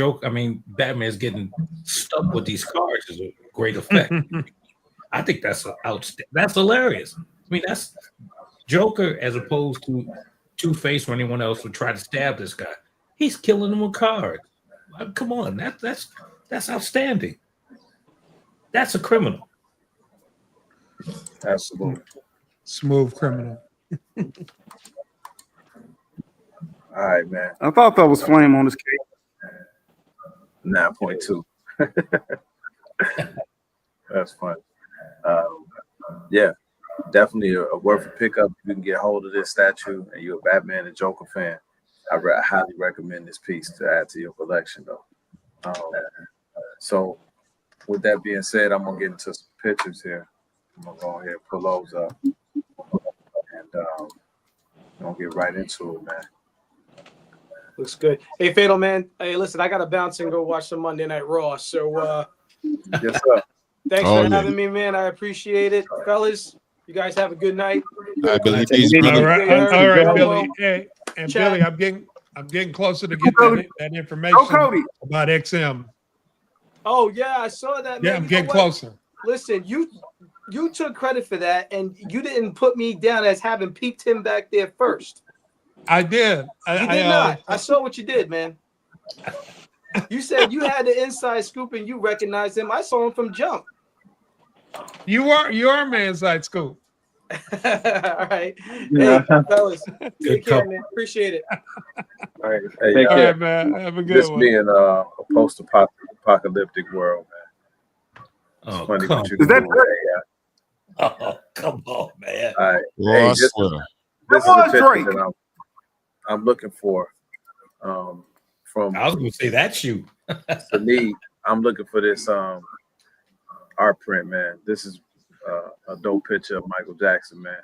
Batman is getting stuck with these cars is a great effect. I think that's outstanding. That's hilarious. I mean, that's Joker as opposed to Two-Face or anyone else would try to stab this guy. He's killing them with cars. Come on, that's outstanding. That's a criminal. Absolutely. Smooth criminal. All right, man. I thought that was flame on his cake. 9.2. That's fun. Yeah, definitely a worth a pickup. If you can get hold of this statue and you're a Batman and Joker fan, I highly recommend this piece to add to your collection, though. So, with that being said, I'm gonna get into some pictures here. I'm gonna go ahead and pull those up, and I'm gonna get right into it, man. Looks good. Hey, Fatal Man. Hey, listen, I gotta bounce and go watch some Monday Night Raw. So, Yes, sir. thanks for having me, man. I appreciate it, fellas. You guys have a good night. Billy All right, Billy. Well, Hey, and chat. Billy, I'm getting closer to get that information about XM. Oh yeah, I saw that. Yeah, Man. I'm getting closer. Listen, you took credit for that, and you didn't put me down as having peeped him back there first. I did. You did not. I saw what you did, man. You said you had the inside scoop and you recognized him. I saw him from jump. You are my inside scoop. All right. Hey, fellas. Take care, man. Appreciate it. All right. Hey, All right, man. Have a good this one. being a post-apocalyptic world, man. Oh, Funny come what you Is that can do. Oh, come on, man. All right. Well, Hey, I this swear. is a picture that I'm looking for. From I was going to say that's you. to me, I'm looking for this art print, man. This is a dope picture of Michael Jackson, man.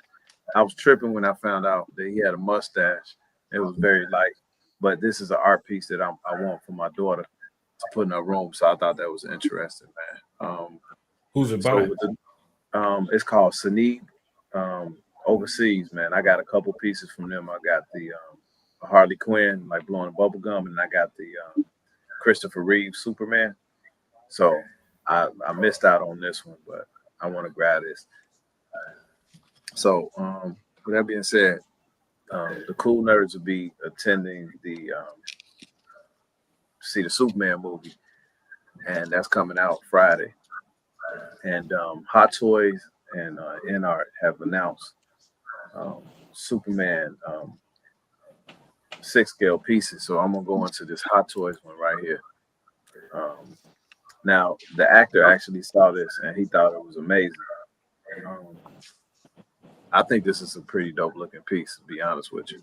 I was tripping when I found out that he had a mustache, It was very light, but this is an art piece that I want for my daughter to put in her room. So I thought that was interesting, man. Who's it So by? with it's called Sneed Overseas, man. I got a couple pieces from them. I got the Harley Quinn, like blowing bubble gum, and I got the Christopher Reeve Superman. So I missed out on this one, but I want to grab this. So with that being said, the KooLNerdz will be attending the see the Superman movie, and that's coming out Friday. And Hot Toys and NART have announced Superman 6 scale pieces. So I'm gonna go into this Hot Toys one right here. Now the actor actually saw this and he thought it was amazing. Um, I think this is a pretty dope looking piece, to be honest with you.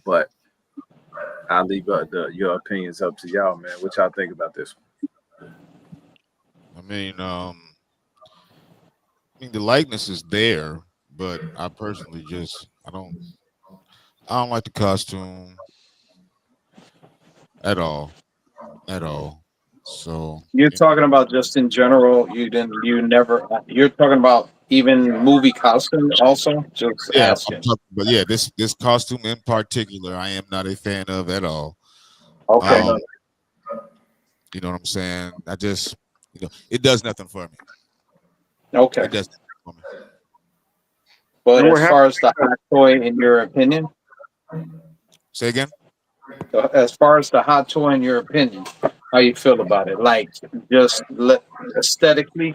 But I'll leave your opinions up to y'all, man. What y'all think about this one? I mean, the likeness is there, but I personally I don't like the costume at all. So You're talking about just in general. You're talking about even movie costume also. Just yeah, asking. but yeah, this costume in particular, I am not a fan of at all. Okay. You know what I'm saying? I just, it does nothing for me. Okay. It does nothing for me. But as far as the hot toy, in your opinion, say again. As far as the hot toy, in your opinion, how you feel about it? Like just aesthetically.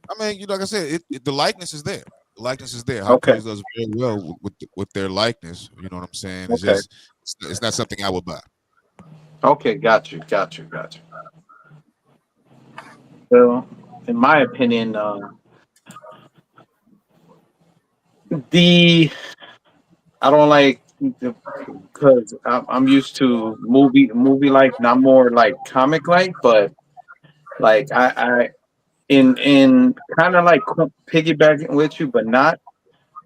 I mean, like I said, the likeness is there. The likeness is there. Hot Okay. Toys does very well with their likeness. You know what I'm saying? It's Okay. just it's not something I would buy. Okay, got you. So, in my opinion, I don't like because I'm used to movie like, not more like comic like, but like I in kind of like piggybacking with you, but not.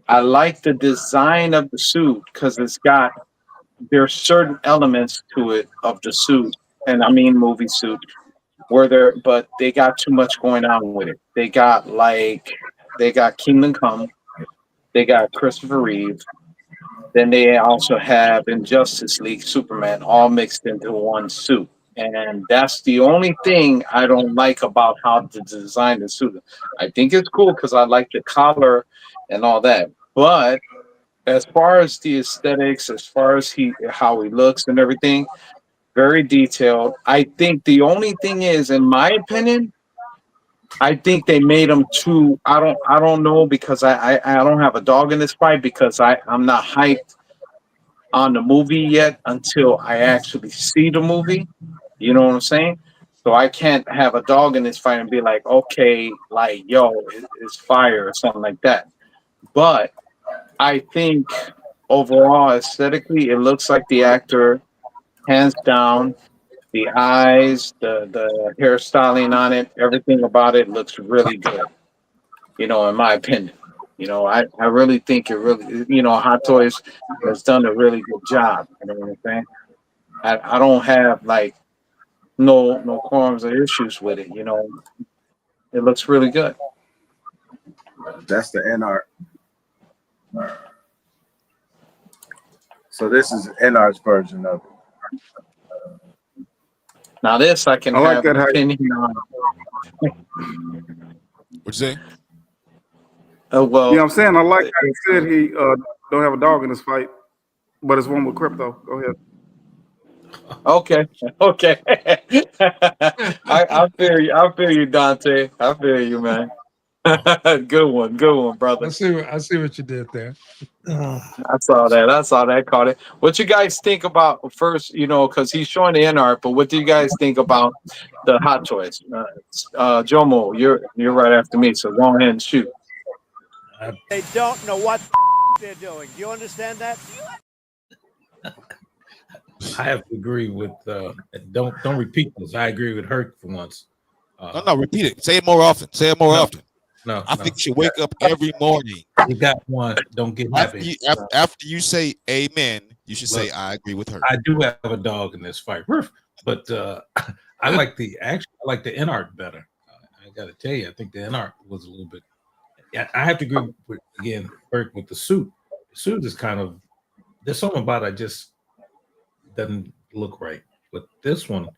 I like the design of the suit because there's certain elements to it of the suit, and I mean movie suit, but they got too much going on with it. They got Kingdom Come, they got Christopher Reeve, then they also have Injustice League Superman all mixed into one suit. And that's the only thing I don't like about how to design the suit. I think it's cool because I like the collar and all that. But as far as the aesthetics, as far as how he looks and everything, very detailed. I think the only thing is, in my opinion, I think they made him too. I don't know because I don't have a dog in this fight because I'm not hyped on the movie yet until I actually see the movie. You know what I'm saying? So I can't have a dog in this fight and be like, okay, like, yo, it's fire or something like that. But I think overall, aesthetically, it looks like the actor, hands down, the eyes, the hairstyling on it, everything about it looks really good. In my opinion. I really think it really, Hot Toys has done a really good job. You know what I'm saying? I don't have like no qualms or issues with it. It looks really good. That's the NR. So this is NR's version of it. Now this I can have an opinion on. What'd you say? Well, yeah, I'm saying I like how he said he don't have a dog in this fight, but it's one with crypto. Go ahead. Okay. I feel you, Dante. I feel you, man. Good one, brother. I see what you did there. I saw that. Caught it. What you guys think about first? Because he's showing the in art, but what do you guys think about the Hot Toys? Jomo, you're right after me, so go ahead and shoot. They don't know what they're doing. Do you understand that? I have to agree with. Don't repeat this. I agree with Herc for once. No, repeat it. Say it more often. No, I think you should wake up every morning. You got one. Don't get After happy. after you say amen, you should Look, say I agree with her. I do have a dog in this fight, but I like the in-art better. I got to tell you, I think the in-art was a little bit. I have to agree with, again, Bert, with the suit. The suit is kind of, there's something about it just doesn't look right. But this one,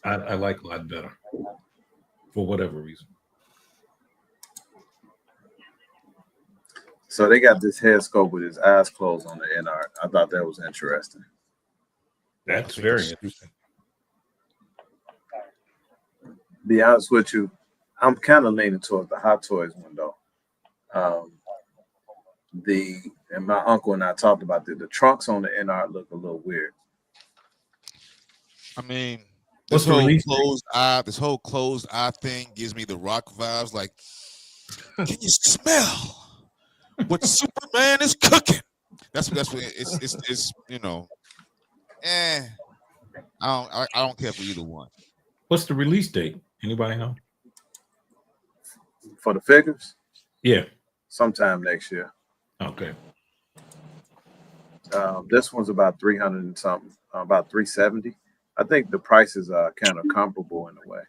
I like a lot better for whatever reason. So they got this head sculpt with his eyes closed on the NR. I thought that was interesting. That's very interesting. Be honest with you, I'm kind of leaning towards the Hot Toys window. And my uncle and I talked about the trunks on the NR look a little weird. I mean, What's this the whole release closed eye thing gives me the Rock vibes. Like, can you smell what Superman is cooking? That's what it's you know. I don't care for either one. What's the release date? Anybody know? For the figures? Yeah. Sometime next year. Okay. This one's about 300 and something, about 370. I think the prices are kind of comparable in a way.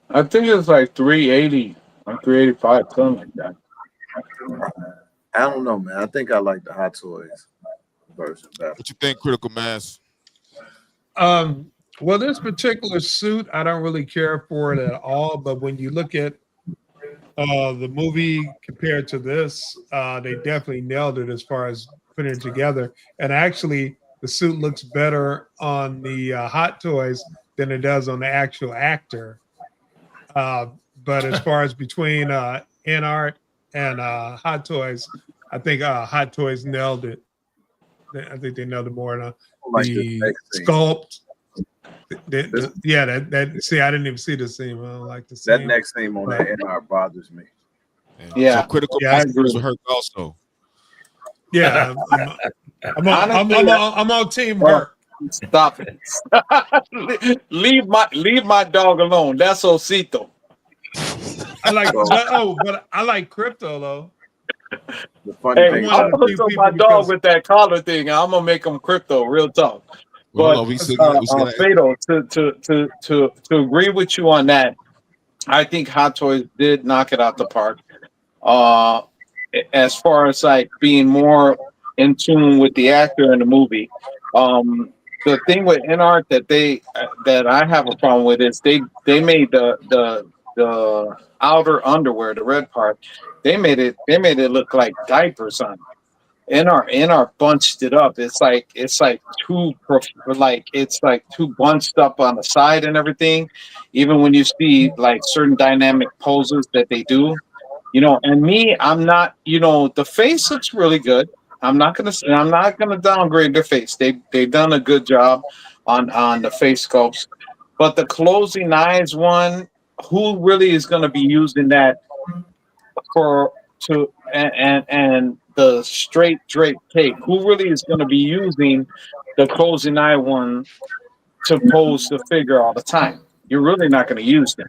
I think it's like 380 or 385, something like that. I don't know, man. I think I like the Hot Toys version better. What you think, Critical Mass? Well, this particular suit, I don't really care for it at all. But when you look at the movie compared to this, they definitely nailed it as far as putting it together. And actually, the suit looks better on the Hot Toys than it does on the actual actor. But as far as between in-art and Hot Toys, I think Hot Toys nailed it. I think they nailed it more than the sculpt. See, I didn't even see the scene. I don't like the scene. That next scene on that in-art bothers me. Yeah. So Critical I Mass agree. was hurt also. Yeah, I'm on Team Hurt. Stop it. leave my dog alone. That's Osito. I like, but I like Crypto though. The funny Hey, thing, I'm gonna throw my dog with that collar thing. I'm gonna make him Crypto, real talk. Well, But no, Fado, to agree with you on that, I think Hot Toys did knock it out the park. As far as like being more in tune with the actor in the movie, the thing with in-art that I have a problem with is they made the outer underwear, the red part, they made it look like diapers on. In-art bunched it up. It's like too bunched up on the side and everything. Even when you see like certain dynamic poses that they do, and me, I'm not, the face looks really good. I'm not gonna downgrade their face. They've done a good job on the face sculpts, but the closing eyes one, who really is gonna be using that and the straight drape tape? Who really is gonna be using the closing eye one to pose the figure all the time? You're really not gonna use them.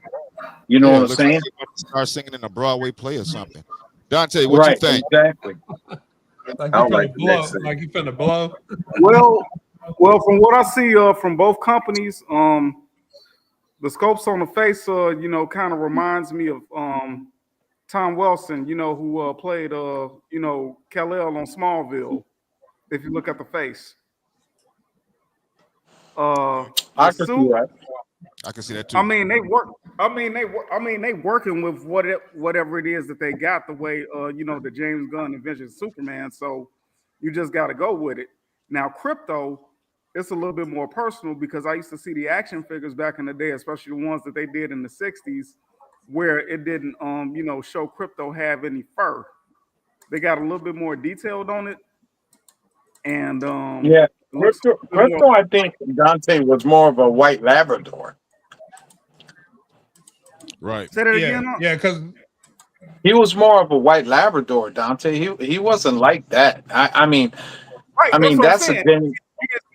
You know what I'm saying? Like start singing in a Broadway play or something. Dante, what you think? Exactly. Like I you don't like the next blow. scene. Like you finna blow. Well, from what I see from both companies, the sculpts on the face, kind of reminds me of Tom Wilson, who played, Kal-El on Smallville. If you look at the face, I can see that. I can see that too. I mean, they working with whatever it is that they got. The way the James Gunn invention Superman. So you just got to go with it. Now, Crypto, it's a little bit more personal because I used to see the action figures back in the day, especially the ones that they did in the '60s, where it didn't show Crypto have any fur. They got a little bit more detailed on it, and Crypto, I think Dante was more of a white Labrador. Right. Say that again. Yeah, because He was more of a white Labrador, Dante. He wasn't like that. I mean, that's a thing.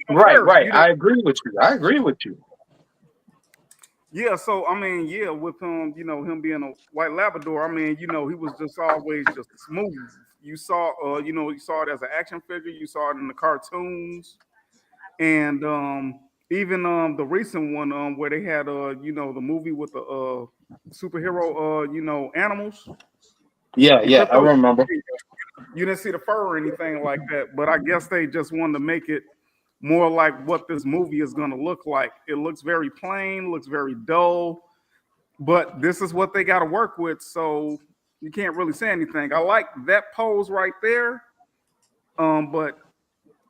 Right. I agree with you. Yeah, so I mean, yeah, with him, him being a white Labrador, I mean, he was just always just smooth. You saw, you saw it as an action figure, you saw it in the cartoons, and even the recent one, where they had, the movie with the superhero, animals. Yeah, yeah, Except I there was, remember. you didn't see the fur or anything like that, but I guess they just wanted to make it more like what this movie is going to look like. It looks very plain, looks very dull, but this is what they got to work with, so you can't really say anything. I like that pose right there, but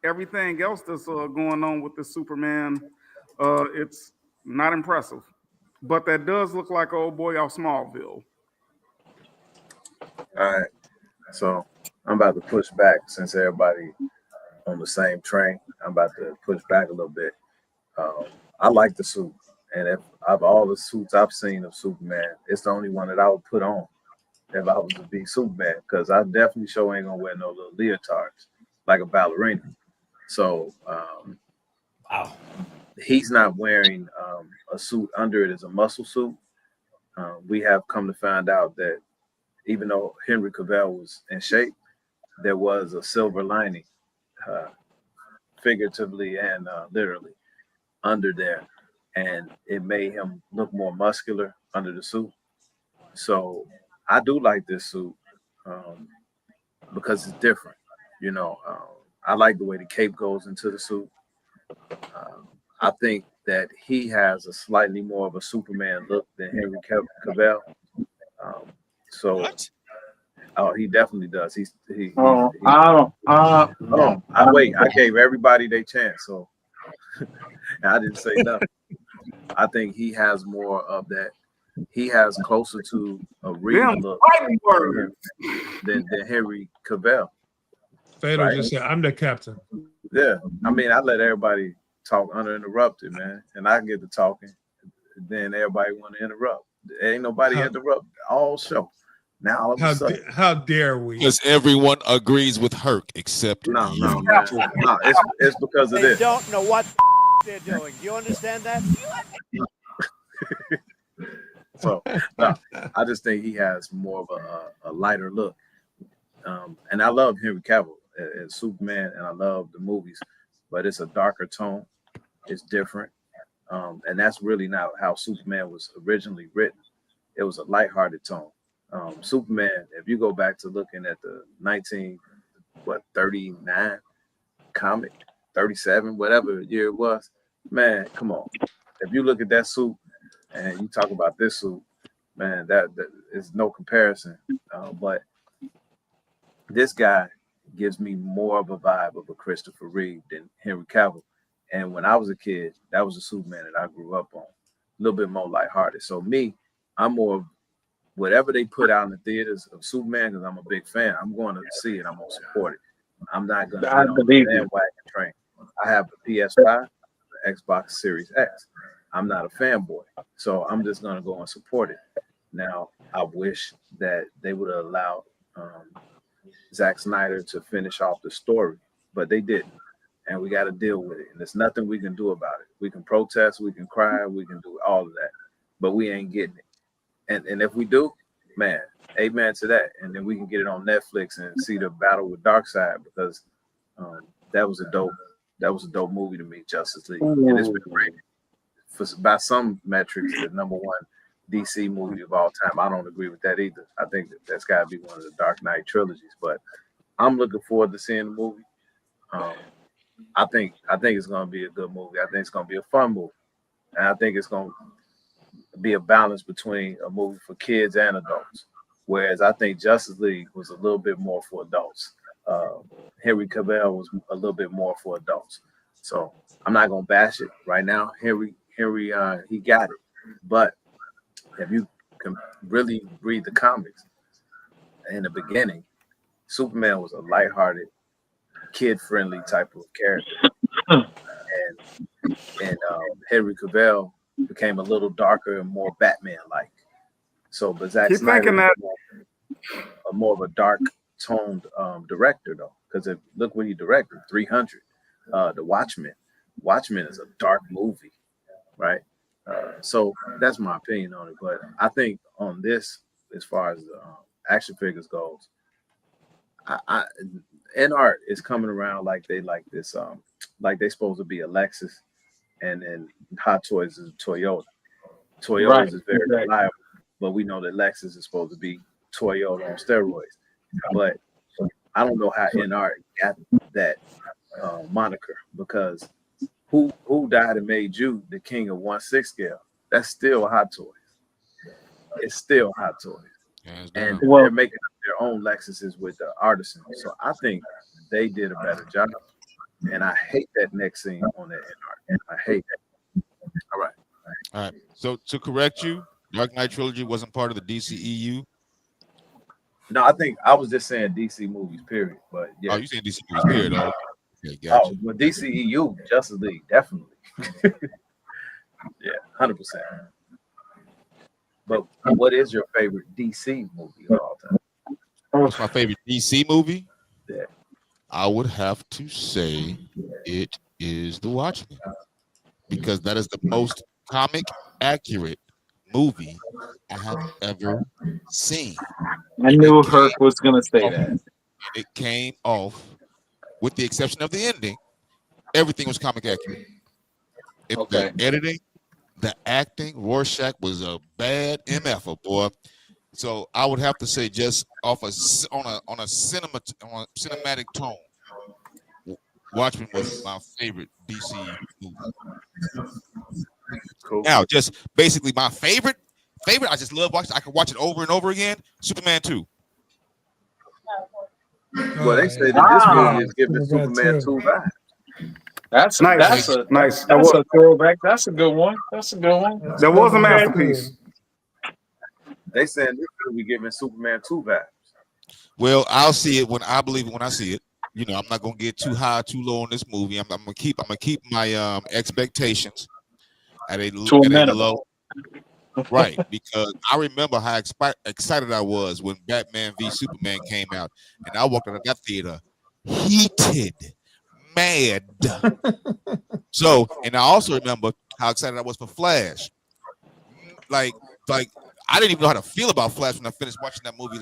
everything else that's going on with the Superman, it's not impressive. But that does look like old boy off Smallville. All right. So I'm about to push back since everybody on the same train. I'm about to push back a little bit. I like the suit, and if of all the suits I've seen of Superman, it's the only one that I would put on if I was to be Superman, because I definitely sure ain't gonna wear no little leotards like a ballerina. So Wow. he's not wearing a suit under it as a muscle suit. We have come to find out that even though Henry Cavill was in shape, there was a silver lining, uh, figuratively and literally, under there, and it made him look more muscular under the suit. So I do like this suit um, because it's different. I like the way the cape goes into the suit. I think that he has a slightly more of a Superman look than Henry Cavill. Um, so, What? oh, he definitely does. He. I don't. Oh, I gave everybody their chance, so I didn't say nothing. I think he has more of that. He has closer to a Reed Them look fighting words. than Henry Cavill. Fado Right? just said, "I'm the captain." Yeah. I mean, I let everybody talk uninterrupted, man, and I get to talking. Then everybody want to interrupt. Ain't nobody How, interrupt all show. Now all of a sudden, how dare we? Because everyone agrees with Herc except no, you. man, no, it's because of They this. don't know what they're doing. Do you understand that? So no, I just think he has more of a lighter look. And I love Henry Cavill as Superman, and I love the movies, but it's a darker tone. It's different, and that's really not how Superman was originally written. It was a lighthearted tone. Superman, if you go back to looking at the 39 comic, 37, whatever year it was, man, come on. If you look at that suit and you talk about this suit, man, that is no comparison. But this guy gives me more of a vibe of a Christopher Reeve than Henry Cavill. And when I was a kid, that was the Superman that I grew up on. A little bit more lighthearted. So me, I'm more of whatever they put out in the theaters of Superman, because I'm a big fan. I'm going to see it. I'm going to support it. I'm not going to get I on the believe you. bandwagon train. I have the PS5, the Xbox Series X. I'm not a fanboy. So I'm just going to go and support it. Now, I wish that they would have allowed Zack Snyder to finish off the story, but they didn't. And we got to deal with it. And there's nothing we can do about it. We can protest, we can cry, we can do all of that, but we ain't getting it. And if we do, man, amen to that. And then we can get it on Netflix and see the battle with Darkseid, because that was a dope movie to me, Justice League. And it's been rated by some metrics the number one DC movie of all time. I don't agree with that either. I think that's got to be one of the Dark Knight trilogies. But I'm looking forward to seeing the movie. I think it's going to be a good movie. I think it's going to be a fun movie, and I think it's going to be a balance between a movie for kids and adults. Whereas I think Justice League was a little bit more for adults. Henry Cavill was a little bit more for adults. So I'm not gonna bash it right now. Henry, he got it. But if you can really read the comics in the beginning, Superman was a lighthearted, kid-friendly type of character, and Henry Cavill became a little darker and more Batman-like. So, but Zack Keep Snyder thinking that. more of a dark toned director though, because if look what he directed, 300, The Watchmen. Watchmen is a dark movie, right? So that's my opinion on it. But I think on this, as far as the action figures goes, I N art is coming around like they like this, like they supposed to be a Lexus, and then Hot Toys is Toyota. Right. Toyotas is very Exactly. reliable, but we know that Lexus is supposed to be Toyota on steroids. But I don't know how NR got that moniker, because who died and made you the king of 1/6 scale? That's still Hot Toys. It's still Hot Toys, Hands and down. they're making their own Lexuses with the artisan. So I think they did a better job. And I hate that next scene on that NR. I hate that. All right. All right. So to correct you, Dark Knight trilogy wasn't part of the DCEU. No, I think I was just saying DC movies, period. But yeah. Oh, you saying DC movies, period? Oh, okay, gotcha. Oh, well, DCEU, Justice League, definitely. Yeah, 100%. But what is your favorite DC movie of all time? What's my favorite DC movie? Yeah. I would have to say it is The Watchmen, because that is the most comic accurate movie I have ever seen. I knew Herc was going to say that. It came off, with the exception of the ending, everything was comic accurate. Okay. The editing, the acting, Rorschach was a bad MF, boy. So I would have to say, just off on a cinematic tone, Watchmen was my favorite DC movie. Cool. Now, just basically my favorite. I just love watching. I can watch it over and over again. Superman 2. Well, they say that this movie is giving Superman Superman 2 vibes. That's nice. That's a throwback. That's a good one. That's a good one. That was a masterpiece. They saying this movie giving Superman 2 vibes. Well, I'll see it when I believe it when I see it. You know, I'm not gonna get too high, too low on this movie. I'm gonna keep my expectations at a low. Right, because I remember how excited I was when Batman v Superman came out, and I walked out of that theater heated, mad. So, and I also remember how excited I was for Flash. Like I didn't even know how to feel about Flash when I finished watching that movie.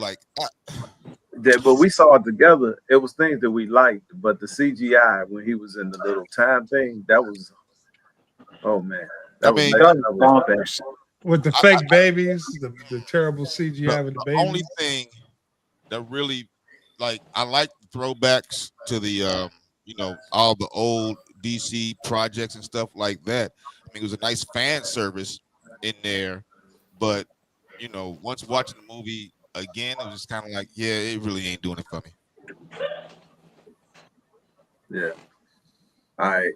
Yeah, but we saw it together. It was things that we liked, but the CGI when he was in the little time thing, that was, oh man, that was with the fake babies, the terrible CGI with the babies. The only thing that really, I like throwbacks to the, all the old DC projects and stuff like that. I mean, it was a nice fan service in there, but once watching the movie again, it was just kind of like, yeah, it really ain't doing it for me. Yeah. All right.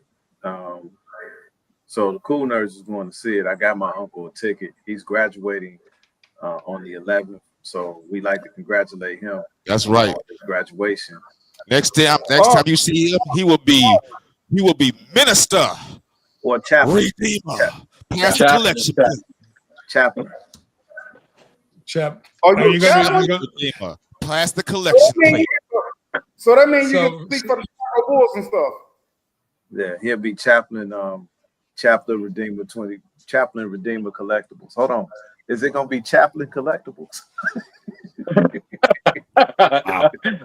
So the KooLNerdz is going to see it. I got my uncle a ticket. He's graduating on the 11th, so we like to congratulate him. That's right. On his graduation. Next time you see him, he will be minister or chaplain. Redeemer. Pass the collection. Chaplain. Are you gonna pass the collection plate? So that means you can speak for the Chicago Bulls and stuff. Yeah, he'll be chaplain. Chaplain Redeemer Collectibles. Hold on, is it gonna be Chaplain Collectibles?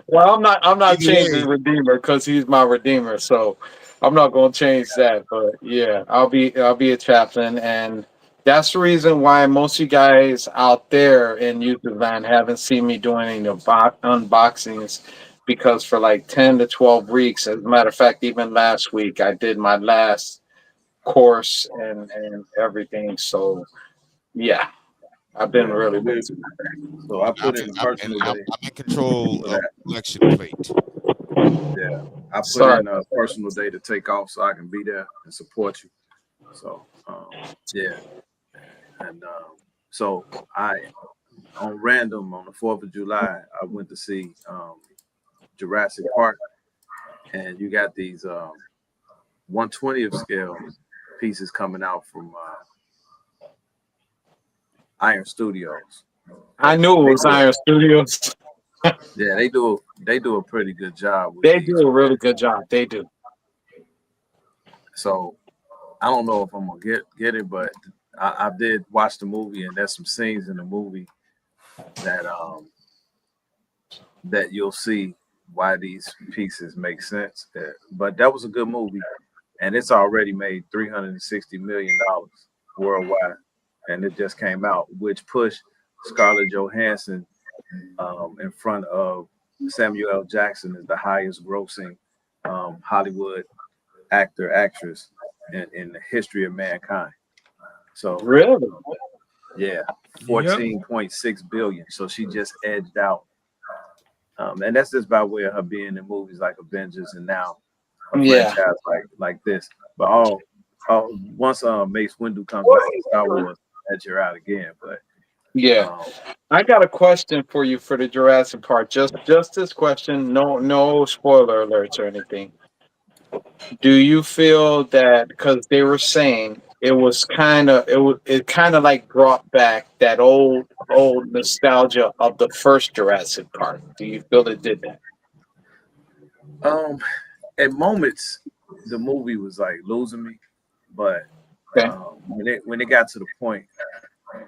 Well, I'm not changing Redeemer because he's my Redeemer, so I'm not gonna change that. But yeah, I'll be a chaplain, and that's the reason why most of you guys out there in YouTube land haven't seen me doing any unboxings, because for like 10 to 12 weeks, as a matter of fact, even last week, I did my last course and everything. So yeah, I've been really busy. So I put in a personal day. I'm in control of collection plate. Yeah, I put in a personal day to take off so I can be there and support you. So yeah, and so on random on the 4th of July, I went to see Jurassic Park, and you got these 1/20th scale pieces coming out from Iron Studios. I knew it was Iron Studios. Yeah, they do a pretty good job. They do a really good job. They do. So I don't know if I'm gonna get it, but I did watch the movie, and there's some scenes in the movie that that you'll see why these pieces make sense. But that was a good movie, and it's already made $360 million worldwide, and it just came out, which pushed Scarlett Johansson in front of Samuel L. Jackson as the highest grossing Hollywood actress in the history of mankind. So Really? yeah, 14.6 billion. So she just edged out. And that's just by way of her being in movies like Avengers and now a Yeah. franchise like this. But once Mace Windu comes back in Star Wars, that you're out again. But Yeah. I got a question for you for the Jurassic Park. Just this question. No spoiler alerts or anything. Do you feel that because they were saying it kind of like brought back that old nostalgia of the first Jurassic Park? Do you feel it did that? At moments, the movie was like losing me, but Okay. when it got to the point,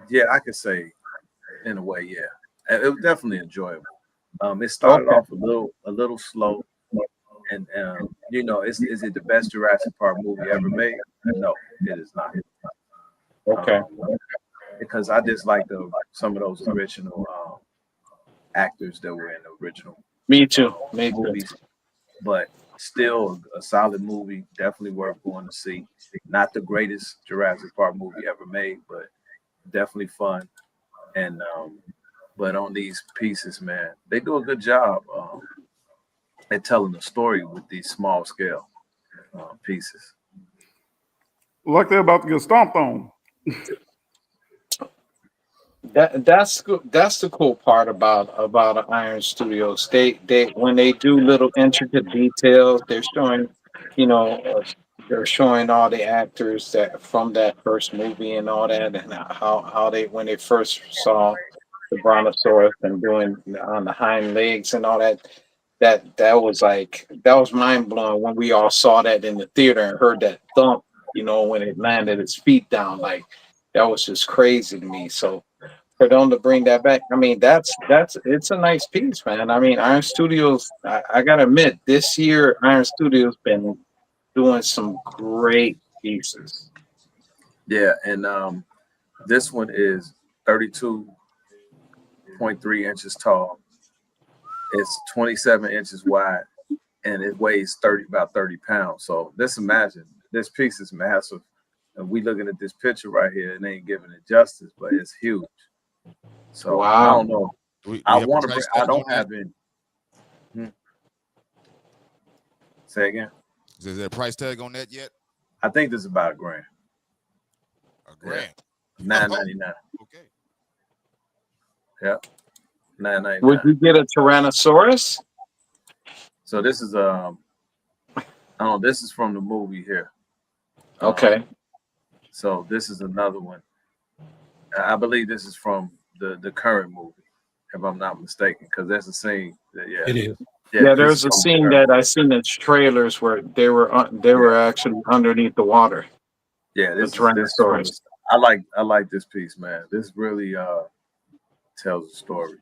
yeah, I could say in a way, yeah, it was definitely enjoyable. It started Okay. off a little slow, and is it the best Jurassic Park movie ever made? No, it is not. Okay. Because I just like some of those original actors that were in the original Me too. Me too. movies, but still a solid movie, definitely worth going to see. Not the greatest Jurassic Park movie ever made, but definitely fun. And but on these pieces, man, they do a good job at telling a story with these small scale pieces. Like they're about to get stomped on. That's the cool part about Iron Studios. They when they do little intricate details, they're showing all the actors that from that first movie and all that, and how they when they first saw the brontosaurus and doing on the hind legs and all that. That was mind blowing when we all saw that in the theater and heard that thump. When it landed its feet down, like that was just crazy to me. So for them to bring that back, I mean, it's a nice piece, man. I mean, Iron Studios, I gotta admit, this year Iron Studios been doing some great pieces. Yeah, and this one is 32.3 inches tall. It's 27 inches wide, and it weighs about 30 pounds. So just imagine this piece is massive, and we looking at this picture right here, and ain't giving it justice, but it's huge. So I Wow. don't know. I want to bring. I don't have any. Say again. Is there a price tag on that yet? I think this is about $1,000. $1,000. $9.99. Okay. Yeah. $9.99. Would you get a Tyrannosaurus? So this is this is from the movie here. Okay. So this is another one. I believe this is from the current movie, if I'm not mistaken, because there's a scene that It is. Yeah, there's a scene that I seen in trailers where they were actually underneath the water. Yeah, this Tyrannosaurus. is I like this piece, man. This really tells a story.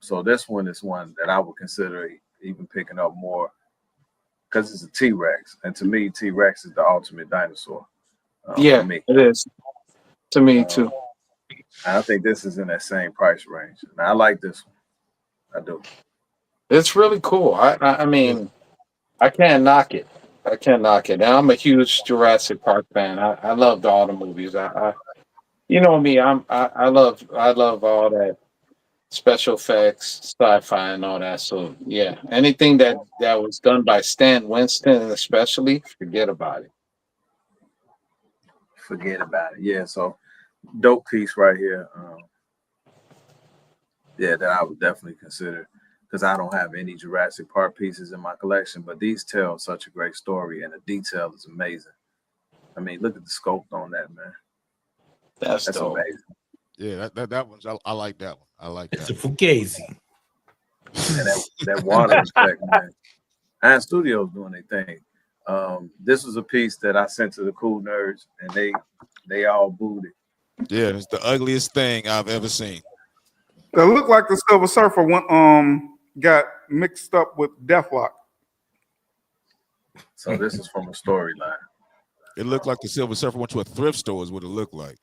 So this one is one that I would consider even picking up more because it's a T-Rex, and to me, T-Rex is the ultimate dinosaur. Yeah, for me. it is. To me too. I think this is in that same price range. And I like this one. I do. It's really cool. I mean, I can't knock it. I can't knock it. And I'm a huge Jurassic Park fan. I loved all the movies. You know me. I love all that special effects, sci-fi, and all that. So yeah, anything that was done by Stan Winston, especially, forget about it. Forget about it. Yeah. So dope piece right here. That I would definitely consider because I don't have any Jurassic Park pieces in my collection, but these tell such a great story and the detail is amazing. I mean, look at the scope on that, man. That's dope. Amazing. Yeah, that one's I like that one. I like It's that. a fugazi. And that water effect, man. Iron Studios doing their thing. This was a piece that I sent to the KooLNerdz, and they all booed it. Yeah, it's the ugliest thing I've ever seen. It looked like the Silver Surfer got mixed up with Deathlock. So this is from a storyline. It looked like the Silver Surfer went to a thrift store is what it looked like.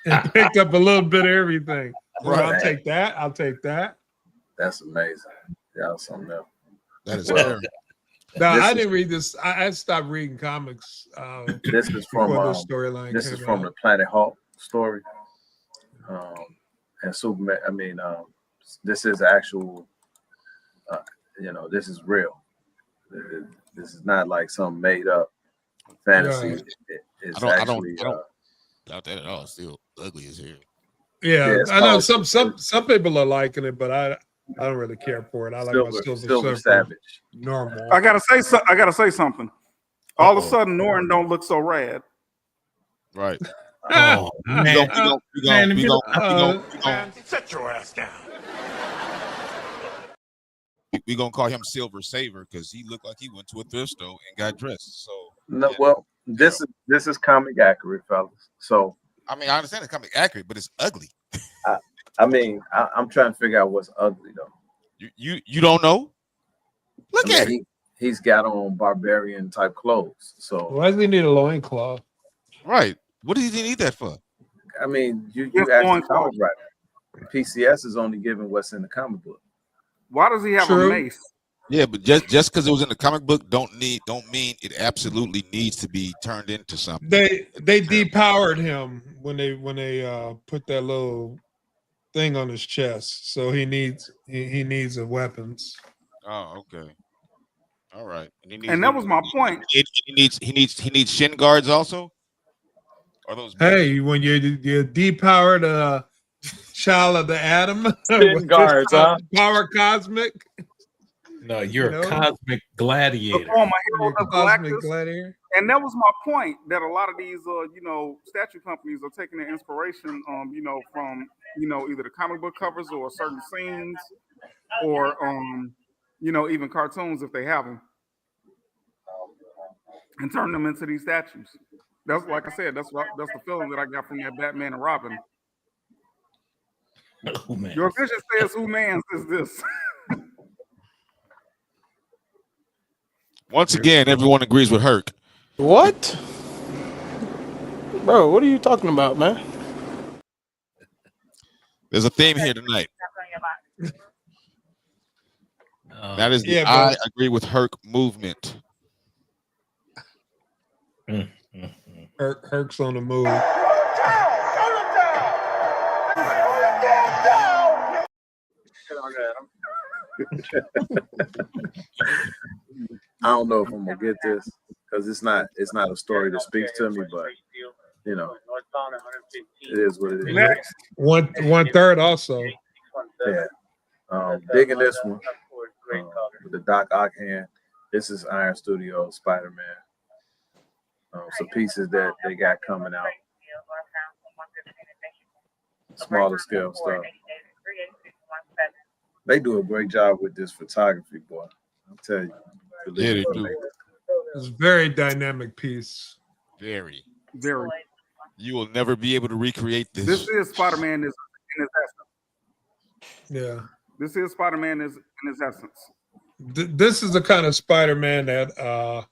And picked up a little bit of everything. Right. I'll take that. I'll take that. That's amazing. Y'all something else. That is Well, terrible. No, I didn't read this. I stopped reading comics. This is from before this storyline. This is came from out. the Planet Hulk story. And Superman. I mean, this is actual. This is real. This is not like some made up fantasy. Right. It's I actually. don't doubt that at all. It's still ugly as hell. Yeah, it's I know called- some people are liking it, but I don't really care for it. I like my Silver Silver Savage. normal. I gotta say something. All of a sudden, Norton don't look so rad. Right. Oh man, Sit your ass down. We gonna call him Silver Saver because he looked like he went to a thrift store and got dressed. So No, yeah. well, this is comic accurate, fellas. So I mean, I understand it's comic accurate, but it's ugly. I mean, I'm trying to figure out what's ugly though. You don't know? Look at it. He's got on barbarian type clothes. So Why does he need a loincloth? Right. What does he need that for? I mean, you Yes, asked going the comic writer. PCS is only giving what's in the comic book. Why does he have True. a mace? Yeah, but just because it was in the comic book don't mean it absolutely needs to be turned into something. They depowered him when they put that little thing on his chest. So he needs a weapons. Oh, okay. All right. And that was my point. He needs shin guards also. Are those Hey, when you're depowered child of the atom, Shin guards, huh? Power cosmic. no, you're You know? a cosmic gladiator. Oh, my hero, the Cosmic Galactus. gladiator. And that was my point, that a lot of these statue companies are taking their inspiration from either the comic book covers or certain scenes or even cartoons if they have them, and turn them into these statues. That's like I said, that's the feeling that I got from that Batman and Robin. Oh, man. Your vision says, "Who man's is this?" Once again, everyone agrees with Herc. What? Bro, what are you talking about, man? There's a theme here tonight. That is the Yeah, I but- agree with Herc movement. Herc's on the move. I don't know if I'm gonna get this because it's not a story that speaks to me, but it is what it is. Next. One third also. Yeah. Digging this one with the Doc Ock hand. This is Iron Studio Spider-Man. Some pieces that they got coming out. Smaller scale stuff. They do a great job with this photography, boy. I'll tell you. Yeah, they do. It's a very dynamic piece. Very. Very. You will never be able to recreate this. This is Spider-Man in his essence. Yeah. This is Spider-Man in his essence. This is the kind of Spider-Man that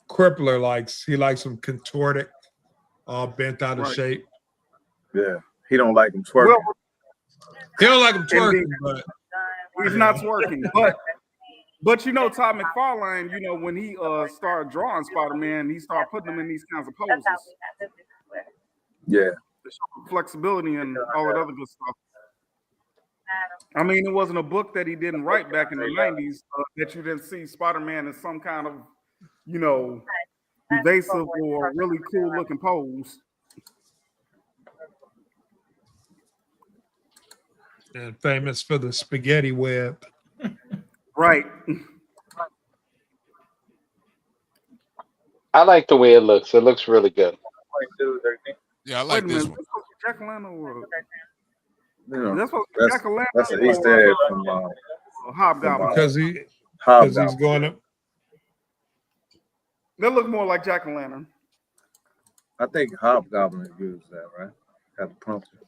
Crippler likes. He likes him contorted, all bent out of Right. shape. Yeah. He don't like him twerking. Well, He don't like him twerking, but he's not twerking, but Todd McFarlane, when he started drawing Spider-Man, he started putting him in these kinds of poses, Yeah. flexibility and all that other good stuff. I mean, it wasn't a book that he didn't write back in the 90s that you didn't see Spider-Man in some kind of, evasive or really cool looking pose. and famous for the spaghetti web. Right. I like the way it looks. It looks really good. Yeah, I Wait like a this minute. one. That's supposed to be Jack-o'-lantern or You know, that's supposed to be Jack-o'-lantern that's an or Easter egg from Hobgoblin. Because Hobgoblin. he's going to They look more like Jack o' Lantern. I think Hobgoblin used that, right? Got the pumpkin.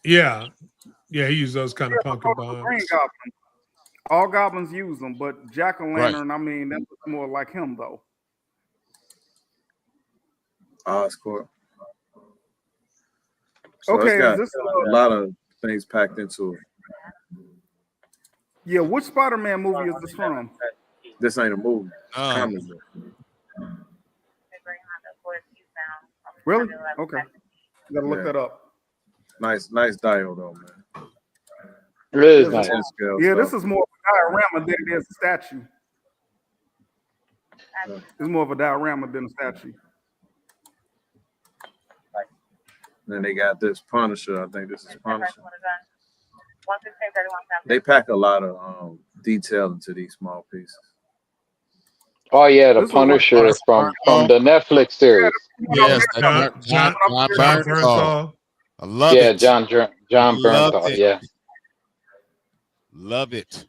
Yeah, he used those kind of pumpkin Green bombs. Goblin. All goblins use them, but Jack o' Right. Lantern, I mean, that looks more like him though. Oscorp. So Okay, it's got is this a lot of things packed into it. yeah? Which Spider-Man movie is this from? This ain't a movie. Comic book. Really? Okay. Gotta look that up. Nice dial though, man. It is This nice. 10 scale Yeah, stuff. this is more of a diorama than it is a statue. It's more of a diorama than a statue. Then they got this Punisher. I think this is Punisher. They pack a lot of detail into these small pieces. Oh yeah, the This was like- Punisher from the Netflix series. Yes, John Bernthal. Bernthal. I love Yeah, it. John Love Bernthal. it. Yeah, Love it.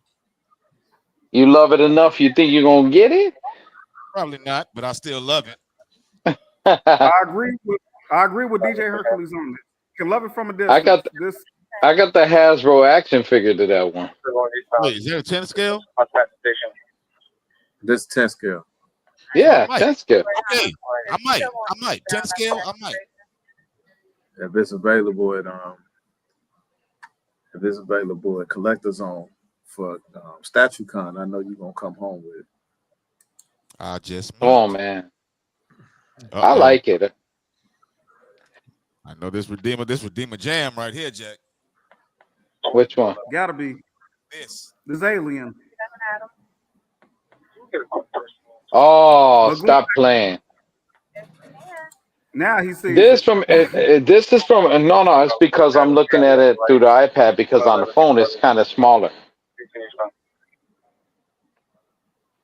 you love it enough. You think you're gonna get it? Probably not, but I still love it. I agree with DJ Hercules on this. You can love it from a distance. I got the Hasbro action figure to that one. Wait, is that a 10 scale? This 10 scale. Yeah, Right. that's good. Okay, I might. 10 scale, I might. If it's available at Collector Zone for StatueCon, I know you're gonna come home with it. I just might. Oh man, I Uh-oh. like it. I know this Redeemer Jam right here, Jack. Which one? Gotta be This. this alien. Oh, But stop playing. Now he sees This it. from this is from no. It's because I'm looking at it through the iPad because on the phone it's kind of smaller.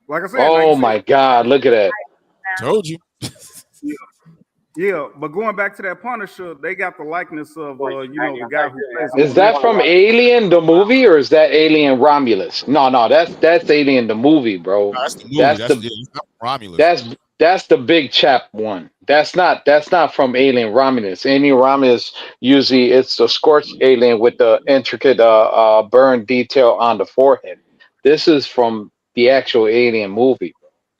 Like I said, now you Oh see my it. God, look at that. Told you. Yeah, but going back to that Punisher, they got the likeness of the guy who plays. Is that from Alien the movie or is that Alien Romulus? No, that's Alien the movie, bro. No, that's the movie. That's That's not Romulus. That's the big chap one. That's not from Alien Romulus. Alien Romulus usually it's the scorched alien with the intricate burn detail on the forehead. This is from the actual Alien movie.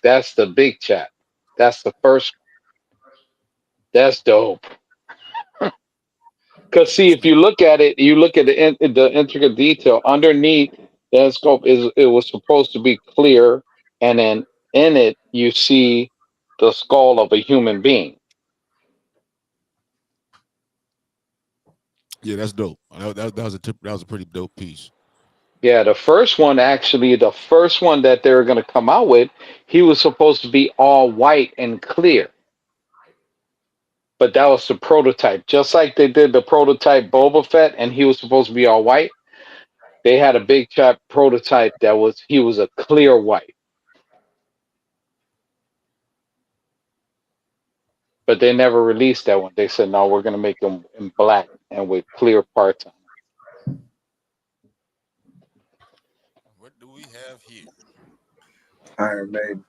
That's the big chap. That's the first. That's dope. Because see, if you look at it, you look at the intricate detail underneath the scope. It was supposed to be clear, and then in it you see the skull of a human being. Yeah, that's dope. That was a pretty dope piece. Yeah, the first one that they were going to come out with, he was supposed to be all white and clear. But that was the prototype. Just like they did the prototype Boba Fett, and he was supposed to be all white. They had a big chap prototype he was a clear white. But they never released that one. They said, no, we're going to make him in black and with clear parts on him. What do we have here? Iron Maiden.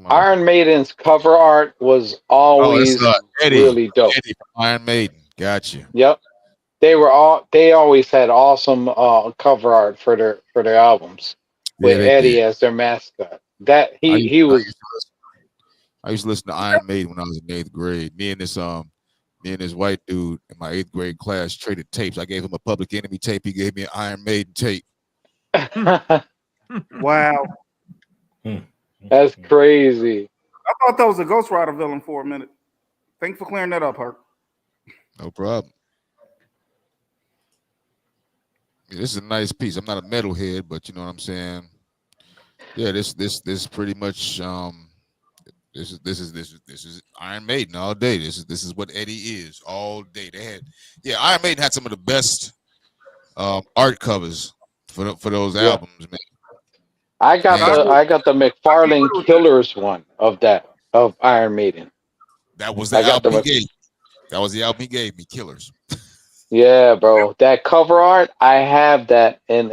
Iron Maiden's cover art was always Eddie. really dope. Eddie from Iron Maiden. Gotcha. Yep. They always had awesome cover art for their albums with Eddie as their mascot. That he was. I used to listen to Iron Maiden when I was in 8th grade. Me and this white dude in my 8th grade class traded tapes. I gave him a Public Enemy tape. He gave me an Iron Maiden tape. Wow. That's crazy. I thought that was a Ghost Rider villain for a minute. Thanks for clearing that up, Herc. No problem. Yeah, this is a nice piece. I'm not a metalhead, but you know what I'm saying. Yeah, this is pretty much this is Iron Maiden all day. This is what Eddie is all day. Iron Maiden had some of the best art covers for those albums, man. I got the McFarlane Killers one of Iron Maiden. That was the album he gave. That was the album he gave me, Killers. Yeah, bro. That cover art, I have that in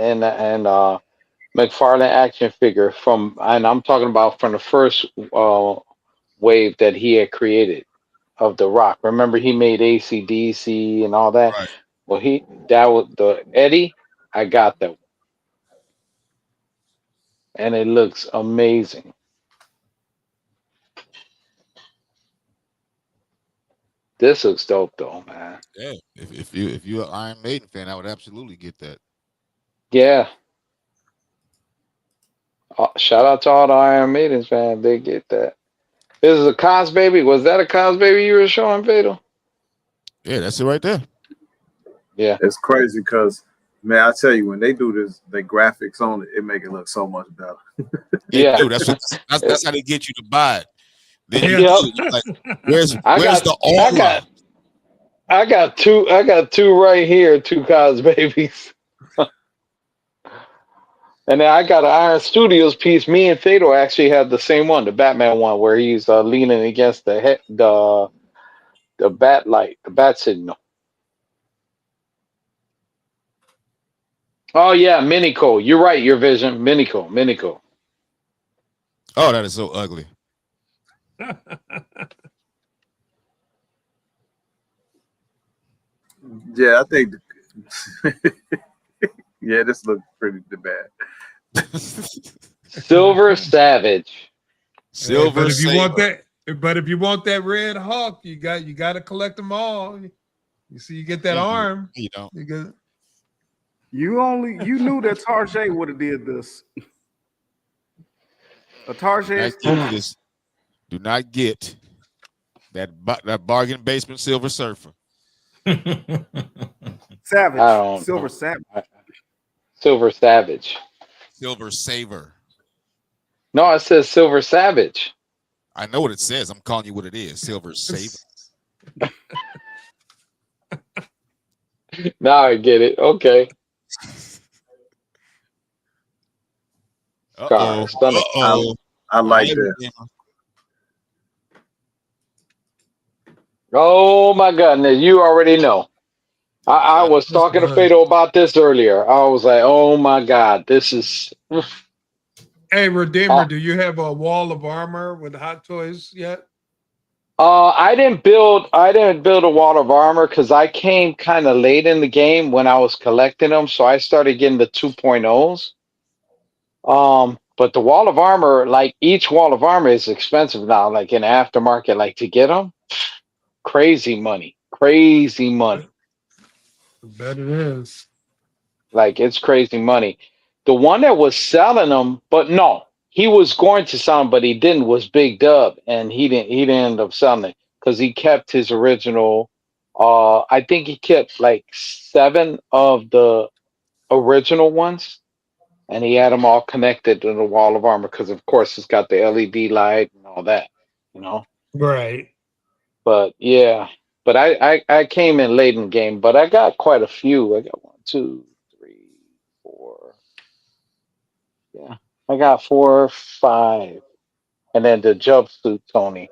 McFarlane action figure from, and I'm talking about from the first wave that he had created of The Rock. Remember, he made AC/DC and all that. Right. Well, that was the Eddie. I got that, and it looks amazing. This looks dope, though, man. Yeah. If you're an Iron Maiden fan, I would absolutely get that. Yeah. Shout out to all the Iron Maidens fans. They get that. This is a Cos Baby. Was that a Cos Baby you were showing, Fatal? Yeah, that's it right there. Yeah. It's crazy because, man, I tell you, when they do this, the graphics on it, it make it look so much better. Yeah. Dude, that's how they get you to buy it. Then you Yep. you're like, where's the aura? I got two right here, two Cos Babies. And then I got an Iron Studios piece. Me and Fatal actually have the same one, the Batman one, where he's leaning against the bat light, the bat signal. Oh yeah, Minico. You're right. Your vision, Minico. Oh, that is so ugly. Yeah, I think. Yeah, this looks pretty bad. Silver Savage. Silver but if you want Saber. if you want that Red Hawk, you got to collect them all. You see, you get that arm. You don't. You knew that Tarjay would have did this. A Tarjay Do not get that bargain basement Silver Surfer. Savage. Silver Savage. Silver Savage. Silver Saver. No, it says Silver Savage. I know what it says. I'm calling you what it is. Silver Saver. Now I get it. Okay. I like that. Oh my goodness, you already know. I was talking to Fatal about this earlier. I was like, oh my God, this is. Hey, Redeemer, do you have a wall of armor with Hot Toys yet? I didn't build a wall of armor because I came kind of late in the game when I was collecting them, so I started getting the 2.0s. But the wall of armor, like each wall of armor is expensive now, like in the aftermarket, like to get them, crazy money. I bet it is. Like it's crazy money. The one that was selling them, but no, he was going to sell them, but he didn't, was Big Dub, and he didn't end up selling it because he kept his original. I think he kept like 7 of the original ones, and he had them all connected to the wall of armor because, of course, it's got the LED light and all that, Right. But yeah, but I came in late in the game, but I got quite a few. I got 1, 2, 3, 4. Yeah, I got 4 or 5, and then the jumpsuit Tony,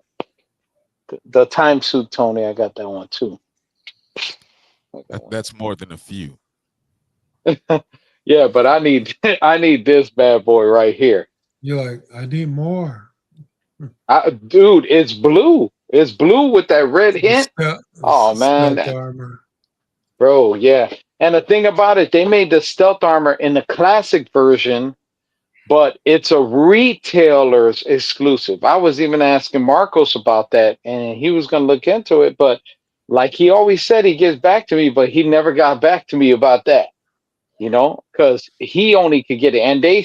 the time suit Tony. I got that one too. That's more than a few. Yeah, but I need this bad boy right here. You're like, I need more. Dude, it's blue. It's blue with that red hint. Oh man, armor. Bro, yeah. And the thing about it, they made the stealth armor in the classic version, but it's a retailer's exclusive. I was even asking Marcos about that, and he was going to look into it. But like he always said, he gets back to me, but he never got back to me about that. Because he only could get it, and they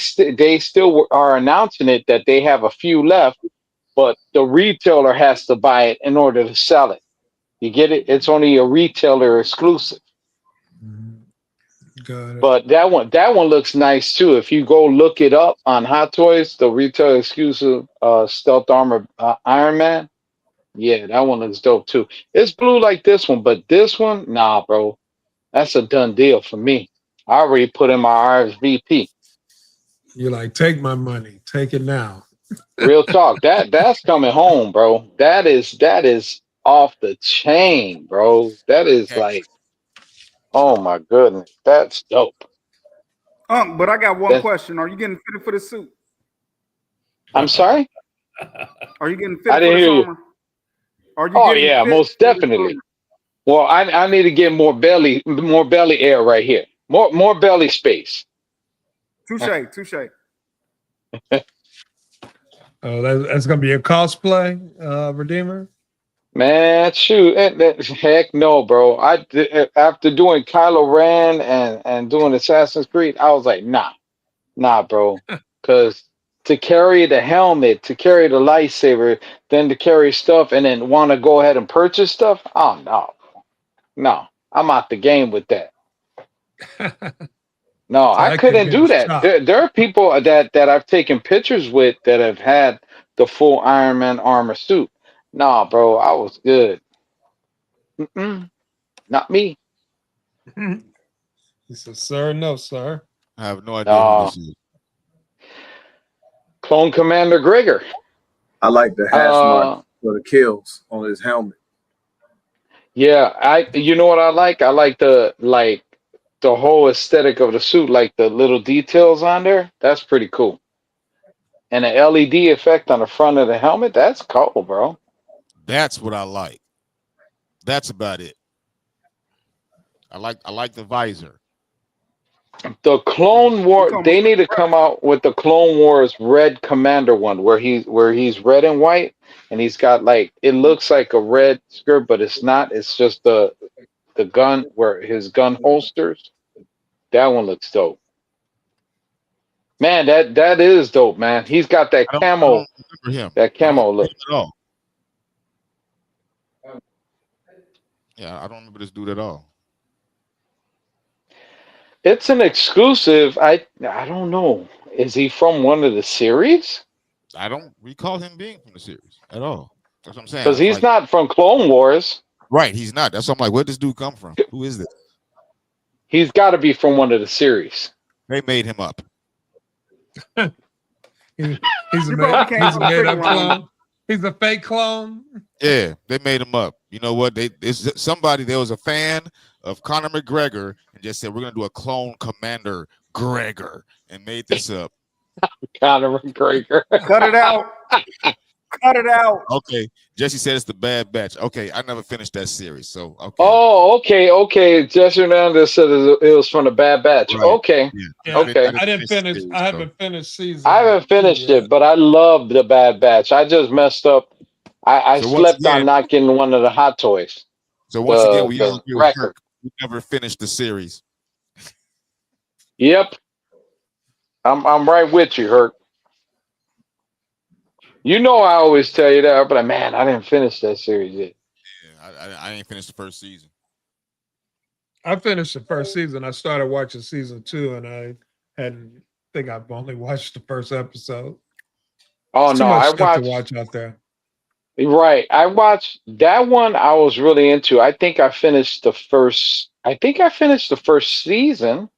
still are announcing it that they have a few left, but the retailer has to buy it in order to sell it. You get it? It's only a retailer exclusive. Got it. But that one looks nice too. If you go look it up on Hot Toys, the retailer exclusive stealth armor Iron Man, yeah, that one looks dope too. It's blue like this one, but this one, nah, bro, that's a done deal for me. I already put in my RSVP. You're like, take my money, take it now. Real talk. That's coming home, bro. That is off the chain, bro. That is like Oh my goodness, that's dope. But I got one That's- question. Are you getting fitted for the suit? I'm sorry? Are you getting I fitted for didn't this hear you. armor? Are you Oh getting yeah, fit most for this definitely. armor? Well, I need to get more belly air right here. More belly space. Touche. Oh, that's gonna be a cosplay, Redeemer. Man, shoot, heck no, bro. After doing Kylo Ren and doing Assassin's Creed, I was like, nah, bro, because to carry the helmet, to carry the lightsaber, then to carry stuff, and then want to go ahead and purchase stuff. Oh no, I'm out the game with that. No, So I that could couldn't get do us that. chopped. There are people that I've taken pictures with that have had the full Iron Man armor suit. Nah, bro, I was good. Not me. He said, "Sir, no, sir." I have no idea who this is. Clone Commander Gregor. I like the hash mark for the kills on his helmet. Yeah, you know what I like? I like the whole aesthetic of the suit, like the little details on there. That's pretty cool. And the LED effect on the front of the helmet, that's cool, bro. That's what I like. That's about it. I like the visor. The Clone War, they need to come out with the Clone Wars Red Commander one where he's red and white and he's got it looks like a red skirt, but it's not. It's just the gun where his gun holsters. That one looks dope. Man, that is dope, man. He's got that I camo. don't remember him. That camo look. At all. Yeah, I don't remember this dude at all. It's an exclusive. I don't know. Is he from one of the series? I don't recall him being from the series at all. That's what I'm saying. Because he's not from Clone Wars. Right, he's not. That's why I'm like, where'd this dude come from? Who is this? He's got to be from one of the series. They made him up. He's a made up clone. He's a fake clone. Yeah, they made him up. You know what? There was a fan of Conor McGregor and just said, we're going to do a clone Commander Gregor and made this up. Conor McGregor. Cut it out. Cut it out. Okay. Jesse said it's the Bad Batch. Okay, I never finished that series. So, okay. Oh, okay. Jesse Hernandez said it was from the Bad Batch. Right. Okay. Yeah, okay. I didn't finish. I haven't finished season. I haven't finished it, but I love the Bad Batch. I just messed up. I slept on not getting one of the hot toys. So once again, we all agree with record. Kirk. We never finished the series. Yep. I'm right with you, Herc. You know I always tell you that, but man, I didn't finish that series yet. Yeah, I ain't finished the first season. I finished the first season. I started watching season 2, and I've only watched the first episode. Oh It's no, too much I stuff watched. to watch out there. Right, I watched that one. I was really into. I think I finished the first season.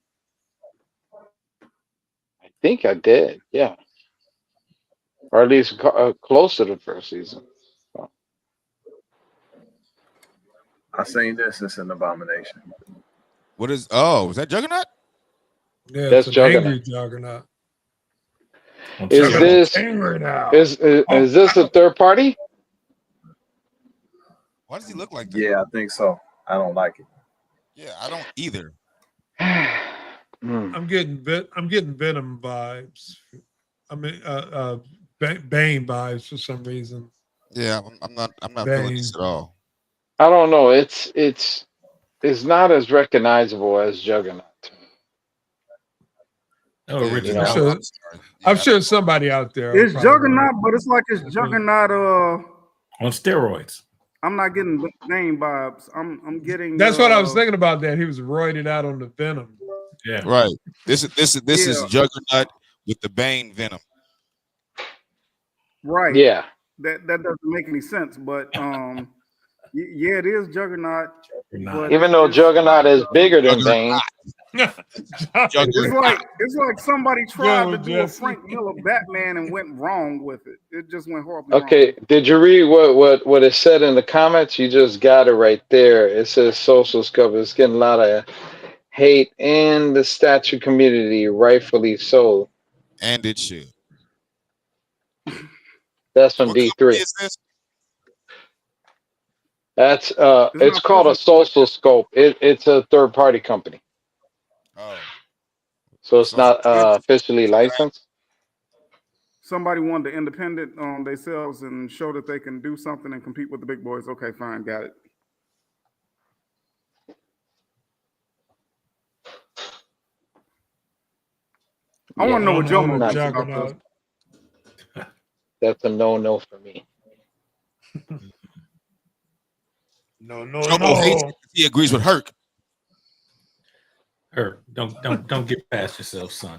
I think I did, yeah, or at least close to the first season. So. I seen this. It's an abomination. What is? Oh, is that Juggernaut? Yeah, That's it's an Juggernaut. angry Juggernaut. Is this angry now? is this a third party? Why does he look like that? Yeah, I think so. I don't like it. Yeah, I don't either. I'm getting Venom vibes. I mean, Bane vibes for some reason. Yeah, I'm not feeling this at all. I don't know. It's not as recognizable as Juggernaut. I'm sure somebody out there. It's Juggernaut, but it's like it's Juggernaut on steroids. I'm not getting the name vibes. I'm getting. That's what I was thinking about. That he was roided out on the Venom. Yeah, right. This is Juggernaut with the Bane Venom. Right. Yeah. That doesn't make any sense, but Yeah, it is Juggernaut. But Even though Juggernaut is bigger than Bane. It's like somebody tried to do a Jesse. Frank Miller Batman and went wrong with it. It just went horribly Okay, wrong. did you read what it said in the comments? You just got it right there. It says social scope is getting a lot of hate in the statue community, rightfully so. And it should. That's from What D3. company is this? That's It's it's not called a social social scope. It's a third party company. Oh, So it's so not forgive me. officially licensed. Somebody wanted to independent themselves and show that they can do something and compete with the big boys. Okay, fine, got it. I want to know what No, Jomo no, thinks about this. Juggernaut. That's a no for me. No. Jomo hates it 'cause he agrees with Herc. Herc, don't get past yourself, son.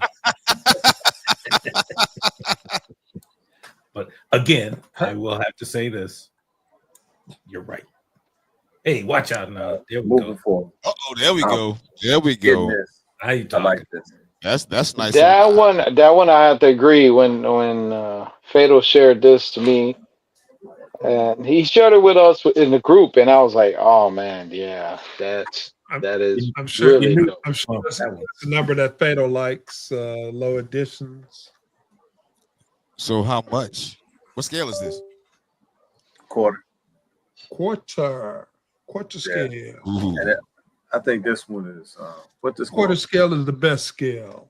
But again, I will have to say this. You're right. Hey, watch out now. There we Moving go. forward. Uh-oh, there we go. There we Getting go. this. How you I talking? like this. That's nice. That one I have to agree. When Fatal shared this to me, and he shared it with us in the group, and I was like, "Oh man, yeah, that is I'm sure. really dope." I'm sure Oh, that's that one. the number that Fatal likes. Low editions. So how much? What scale is this? Quarter. Quarter Yeah. scale. Ooh. And I think this one is what this Quarter one? scale is the best scale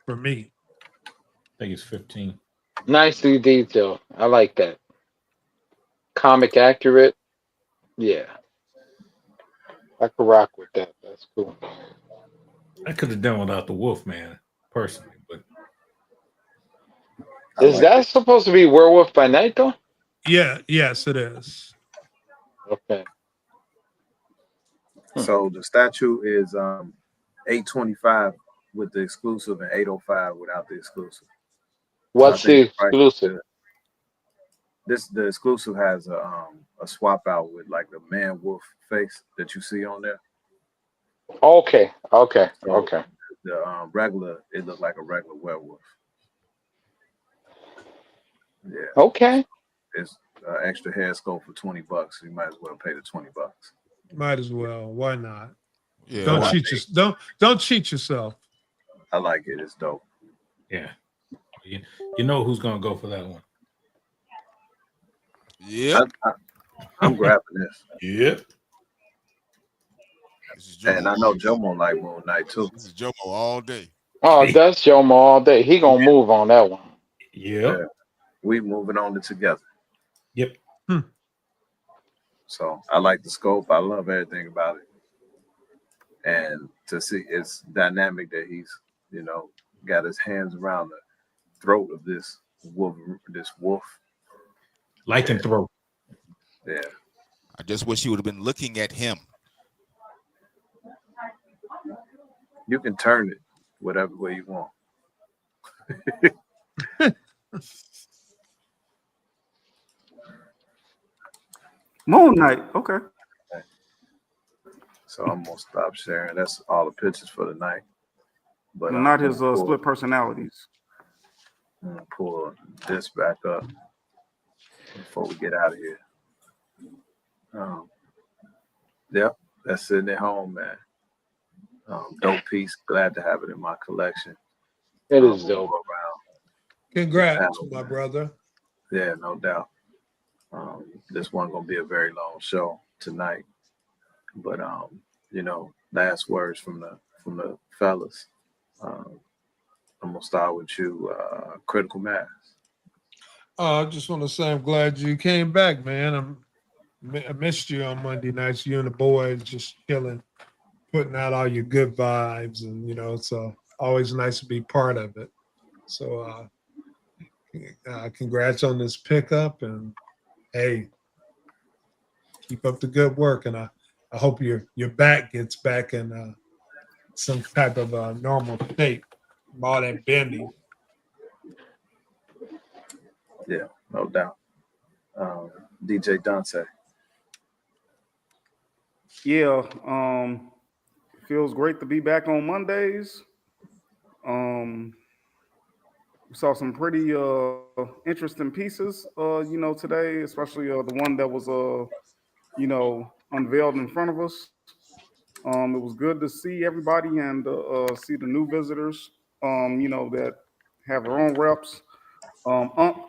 for me. I think it's 15. Nicely detailed. I like that. Comic accurate. Yeah, I could rock with that. That's cool. I could have done without the Wolf Man personally, but I Is like that it. supposed to be Werewolf by Night though? Yeah. Yes, it is. Okay. So the statue is $825 with the exclusive and $805 without the exclusive. What's So I the think the price is exclusive? good. The exclusive has a swap out with like the man wolf face that you see on there. Okay. So the regular, it looked like a regular werewolf. Yeah, Okay. it's extra hair sculpt for $20. You might as well pay the $20. Might as well. Why not? Yeah. Don't why- cheat yourself. Don't cheat yourself. I like it. It's dope. yeah. You know who's gonna go for that one. Yep. I'm grabbing this, Yep. This is and I Jomo. know Jomo like Moon Knight too. This is Jomo all day. Oh, that's Jomo all day. He gonna move on that one. Yep. Yeah. We moving on it together. Yep. So I like the scope. I love everything about it. And to see it's dynamic that he's, got his hands around the throat of this wolf. Lycanthrope. Yeah. I just wish he would have been looking at him. You can turn it whatever way you want. Moon Knight. Okay. So I'm gonna stop sharing. That's all the pictures for the night. But Not his I'm gonna split personalities. pull this back up before we get out of here. Yep, that's sitting at home, man. Dope piece. Glad to have it in my collection. It is dope. Congrats, my brother. Yeah, no doubt. This one gonna be a very long show tonight, but last words from the fellas. I'm gonna start with you, Critical Mass. I just want to say I'm glad you came back, man. I missed you on Monday nights. You and the boys just chilling, putting out all your good vibes, and it's always nice to be part of it. So, congrats on this pickup, and hey, keep up the good work. And I hope your back gets back in some type of normal state. All that bending. Yeah, no doubt. DJ Dante. Yeah, feels great to be back on Mondays. We saw some pretty interesting pieces, today, especially the one that was unveiled in front of us. It was good to see everybody and see the new visitors, that have their own reps.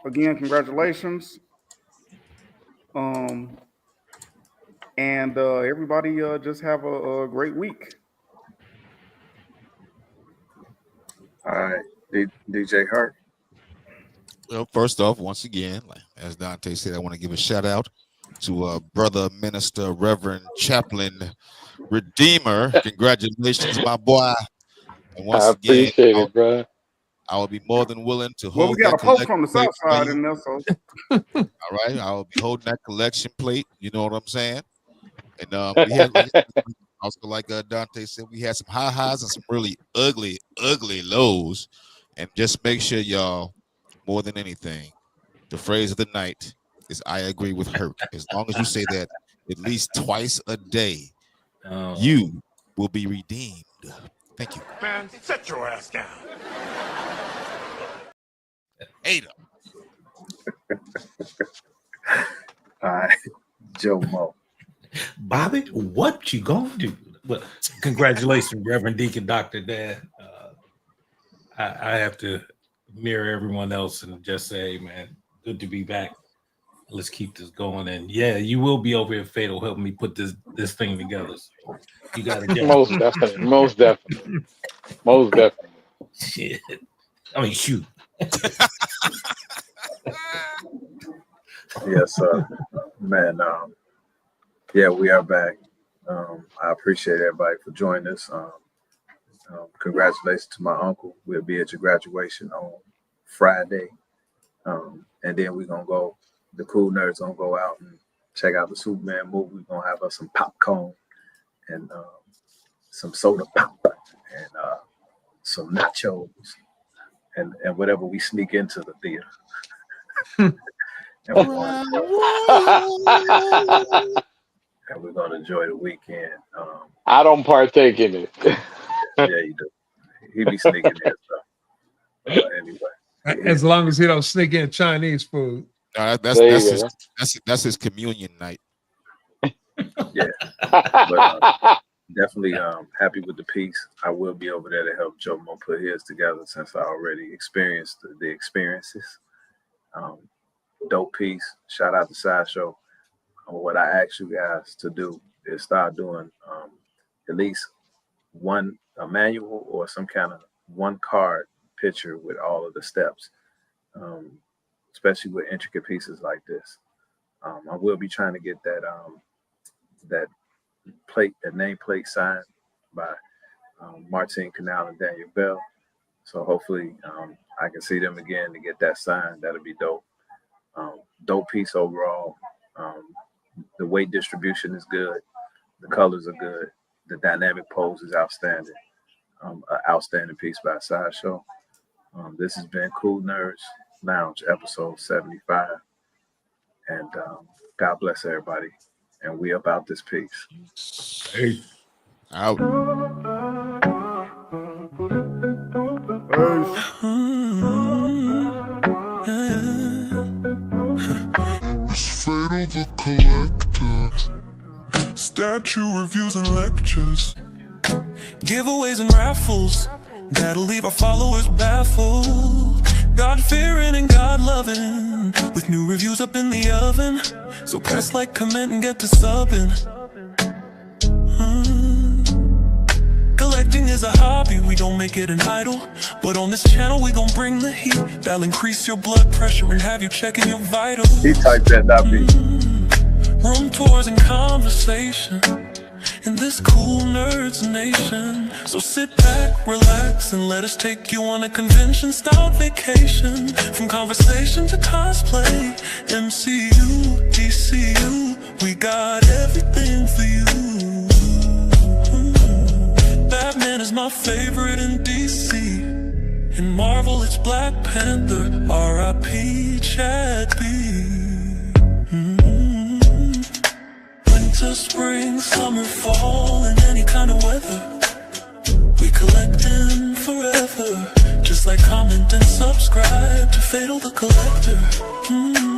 Again, congratulations. And everybody just have a great week. All right, DJ Hart. Well, first off, once again, as Dante said, I want to give a shout out to brother minister, Reverend Chaplain Redeemer. Congratulations, my boy. And once I appreciate it, bro. I will be more than willing to Well, hold we got a that post from the collection south plate side for you. in there, so All right, I will be holding that collection plate. You know what I'm saying? And we had, also like Dante said, we had some high highs and some really ugly lows. And just make sure, y'all, more than anything, the phrase of the night is "I agree with Hurt." As long as you say that at least twice a day, you will be redeemed. Thank you. Man, sit your ass down. Ada. All right, Joe Mo. Bobby, what you gonna do? Well, congratulations, Reverend Deacon Dr. Dan. I have to mirror everyone else and just say, man, good to be back. Let's keep this going. And yeah, you will be over here, Fatal, helping me put this thing together. So you got to Most definitely. Most definitely. Most definitely. Shit. I mean, shoot. Yes, man. Yeah, we are back. I appreciate everybody for joining us. Congratulations to my uncle. We'll be at your graduation on Friday. And then we're going to go, the KooLNerdz going to go out and check out the Superman movie. We're going to have us some popcorn and some soda pop and some nachos and whatever we sneak into the theater. And we're going to enjoy the weekend. I don't partake in it. Yeah, you do. He be sneaking in stuff. Anyway. As long as he don't sneak in Chinese food. That's his communion night. Yeah. But, definitely happy with the piece. I will be over there to help Joe Mo put his together since I already experienced the experiences. Dope piece. Shout out to Sideshow. What I asked you guys to do is start doing at least a manual or some kind of one card picture with all of the steps, especially with intricate pieces like this. I will be trying to get that nameplate signed by Martine Canal and Daniel Bell. So hopefully I can see them again to get that signed. That'll be dope. Dope piece overall. The weight distribution is good. The colors are good. The dynamic pose is outstanding. An outstanding piece by Sideshow. This has been KooLNerdz Lounge, episode 75. And God bless everybody. And we about this piece. Hey. Out. Fatal the collector. Statue reviews and lectures. Giveaways and raffles that'll leave our followers baffled. God-fearing and God-loving, with new reviews up in the oven. So press like, comment, and get to subbing. Collecting is a hobby, we don't make it an idol. But on this channel we gon' bring the heat. That'll increase your blood pressure and have you checking your vitals. He typed that Room tours and conversation in this KooLNerdz nation. So sit back, relax, and let us take you on a convention-style vacation. From conversation to cosplay, MCU, DCU, we got everything for you. Batman is my favorite in DC. In Marvel, it's Black Panther, R.I.P. Chad B. winter, spring, summer, fall, and any kind of weather. We collecting forever. Just like, comment, and subscribe to Fatal the Collector.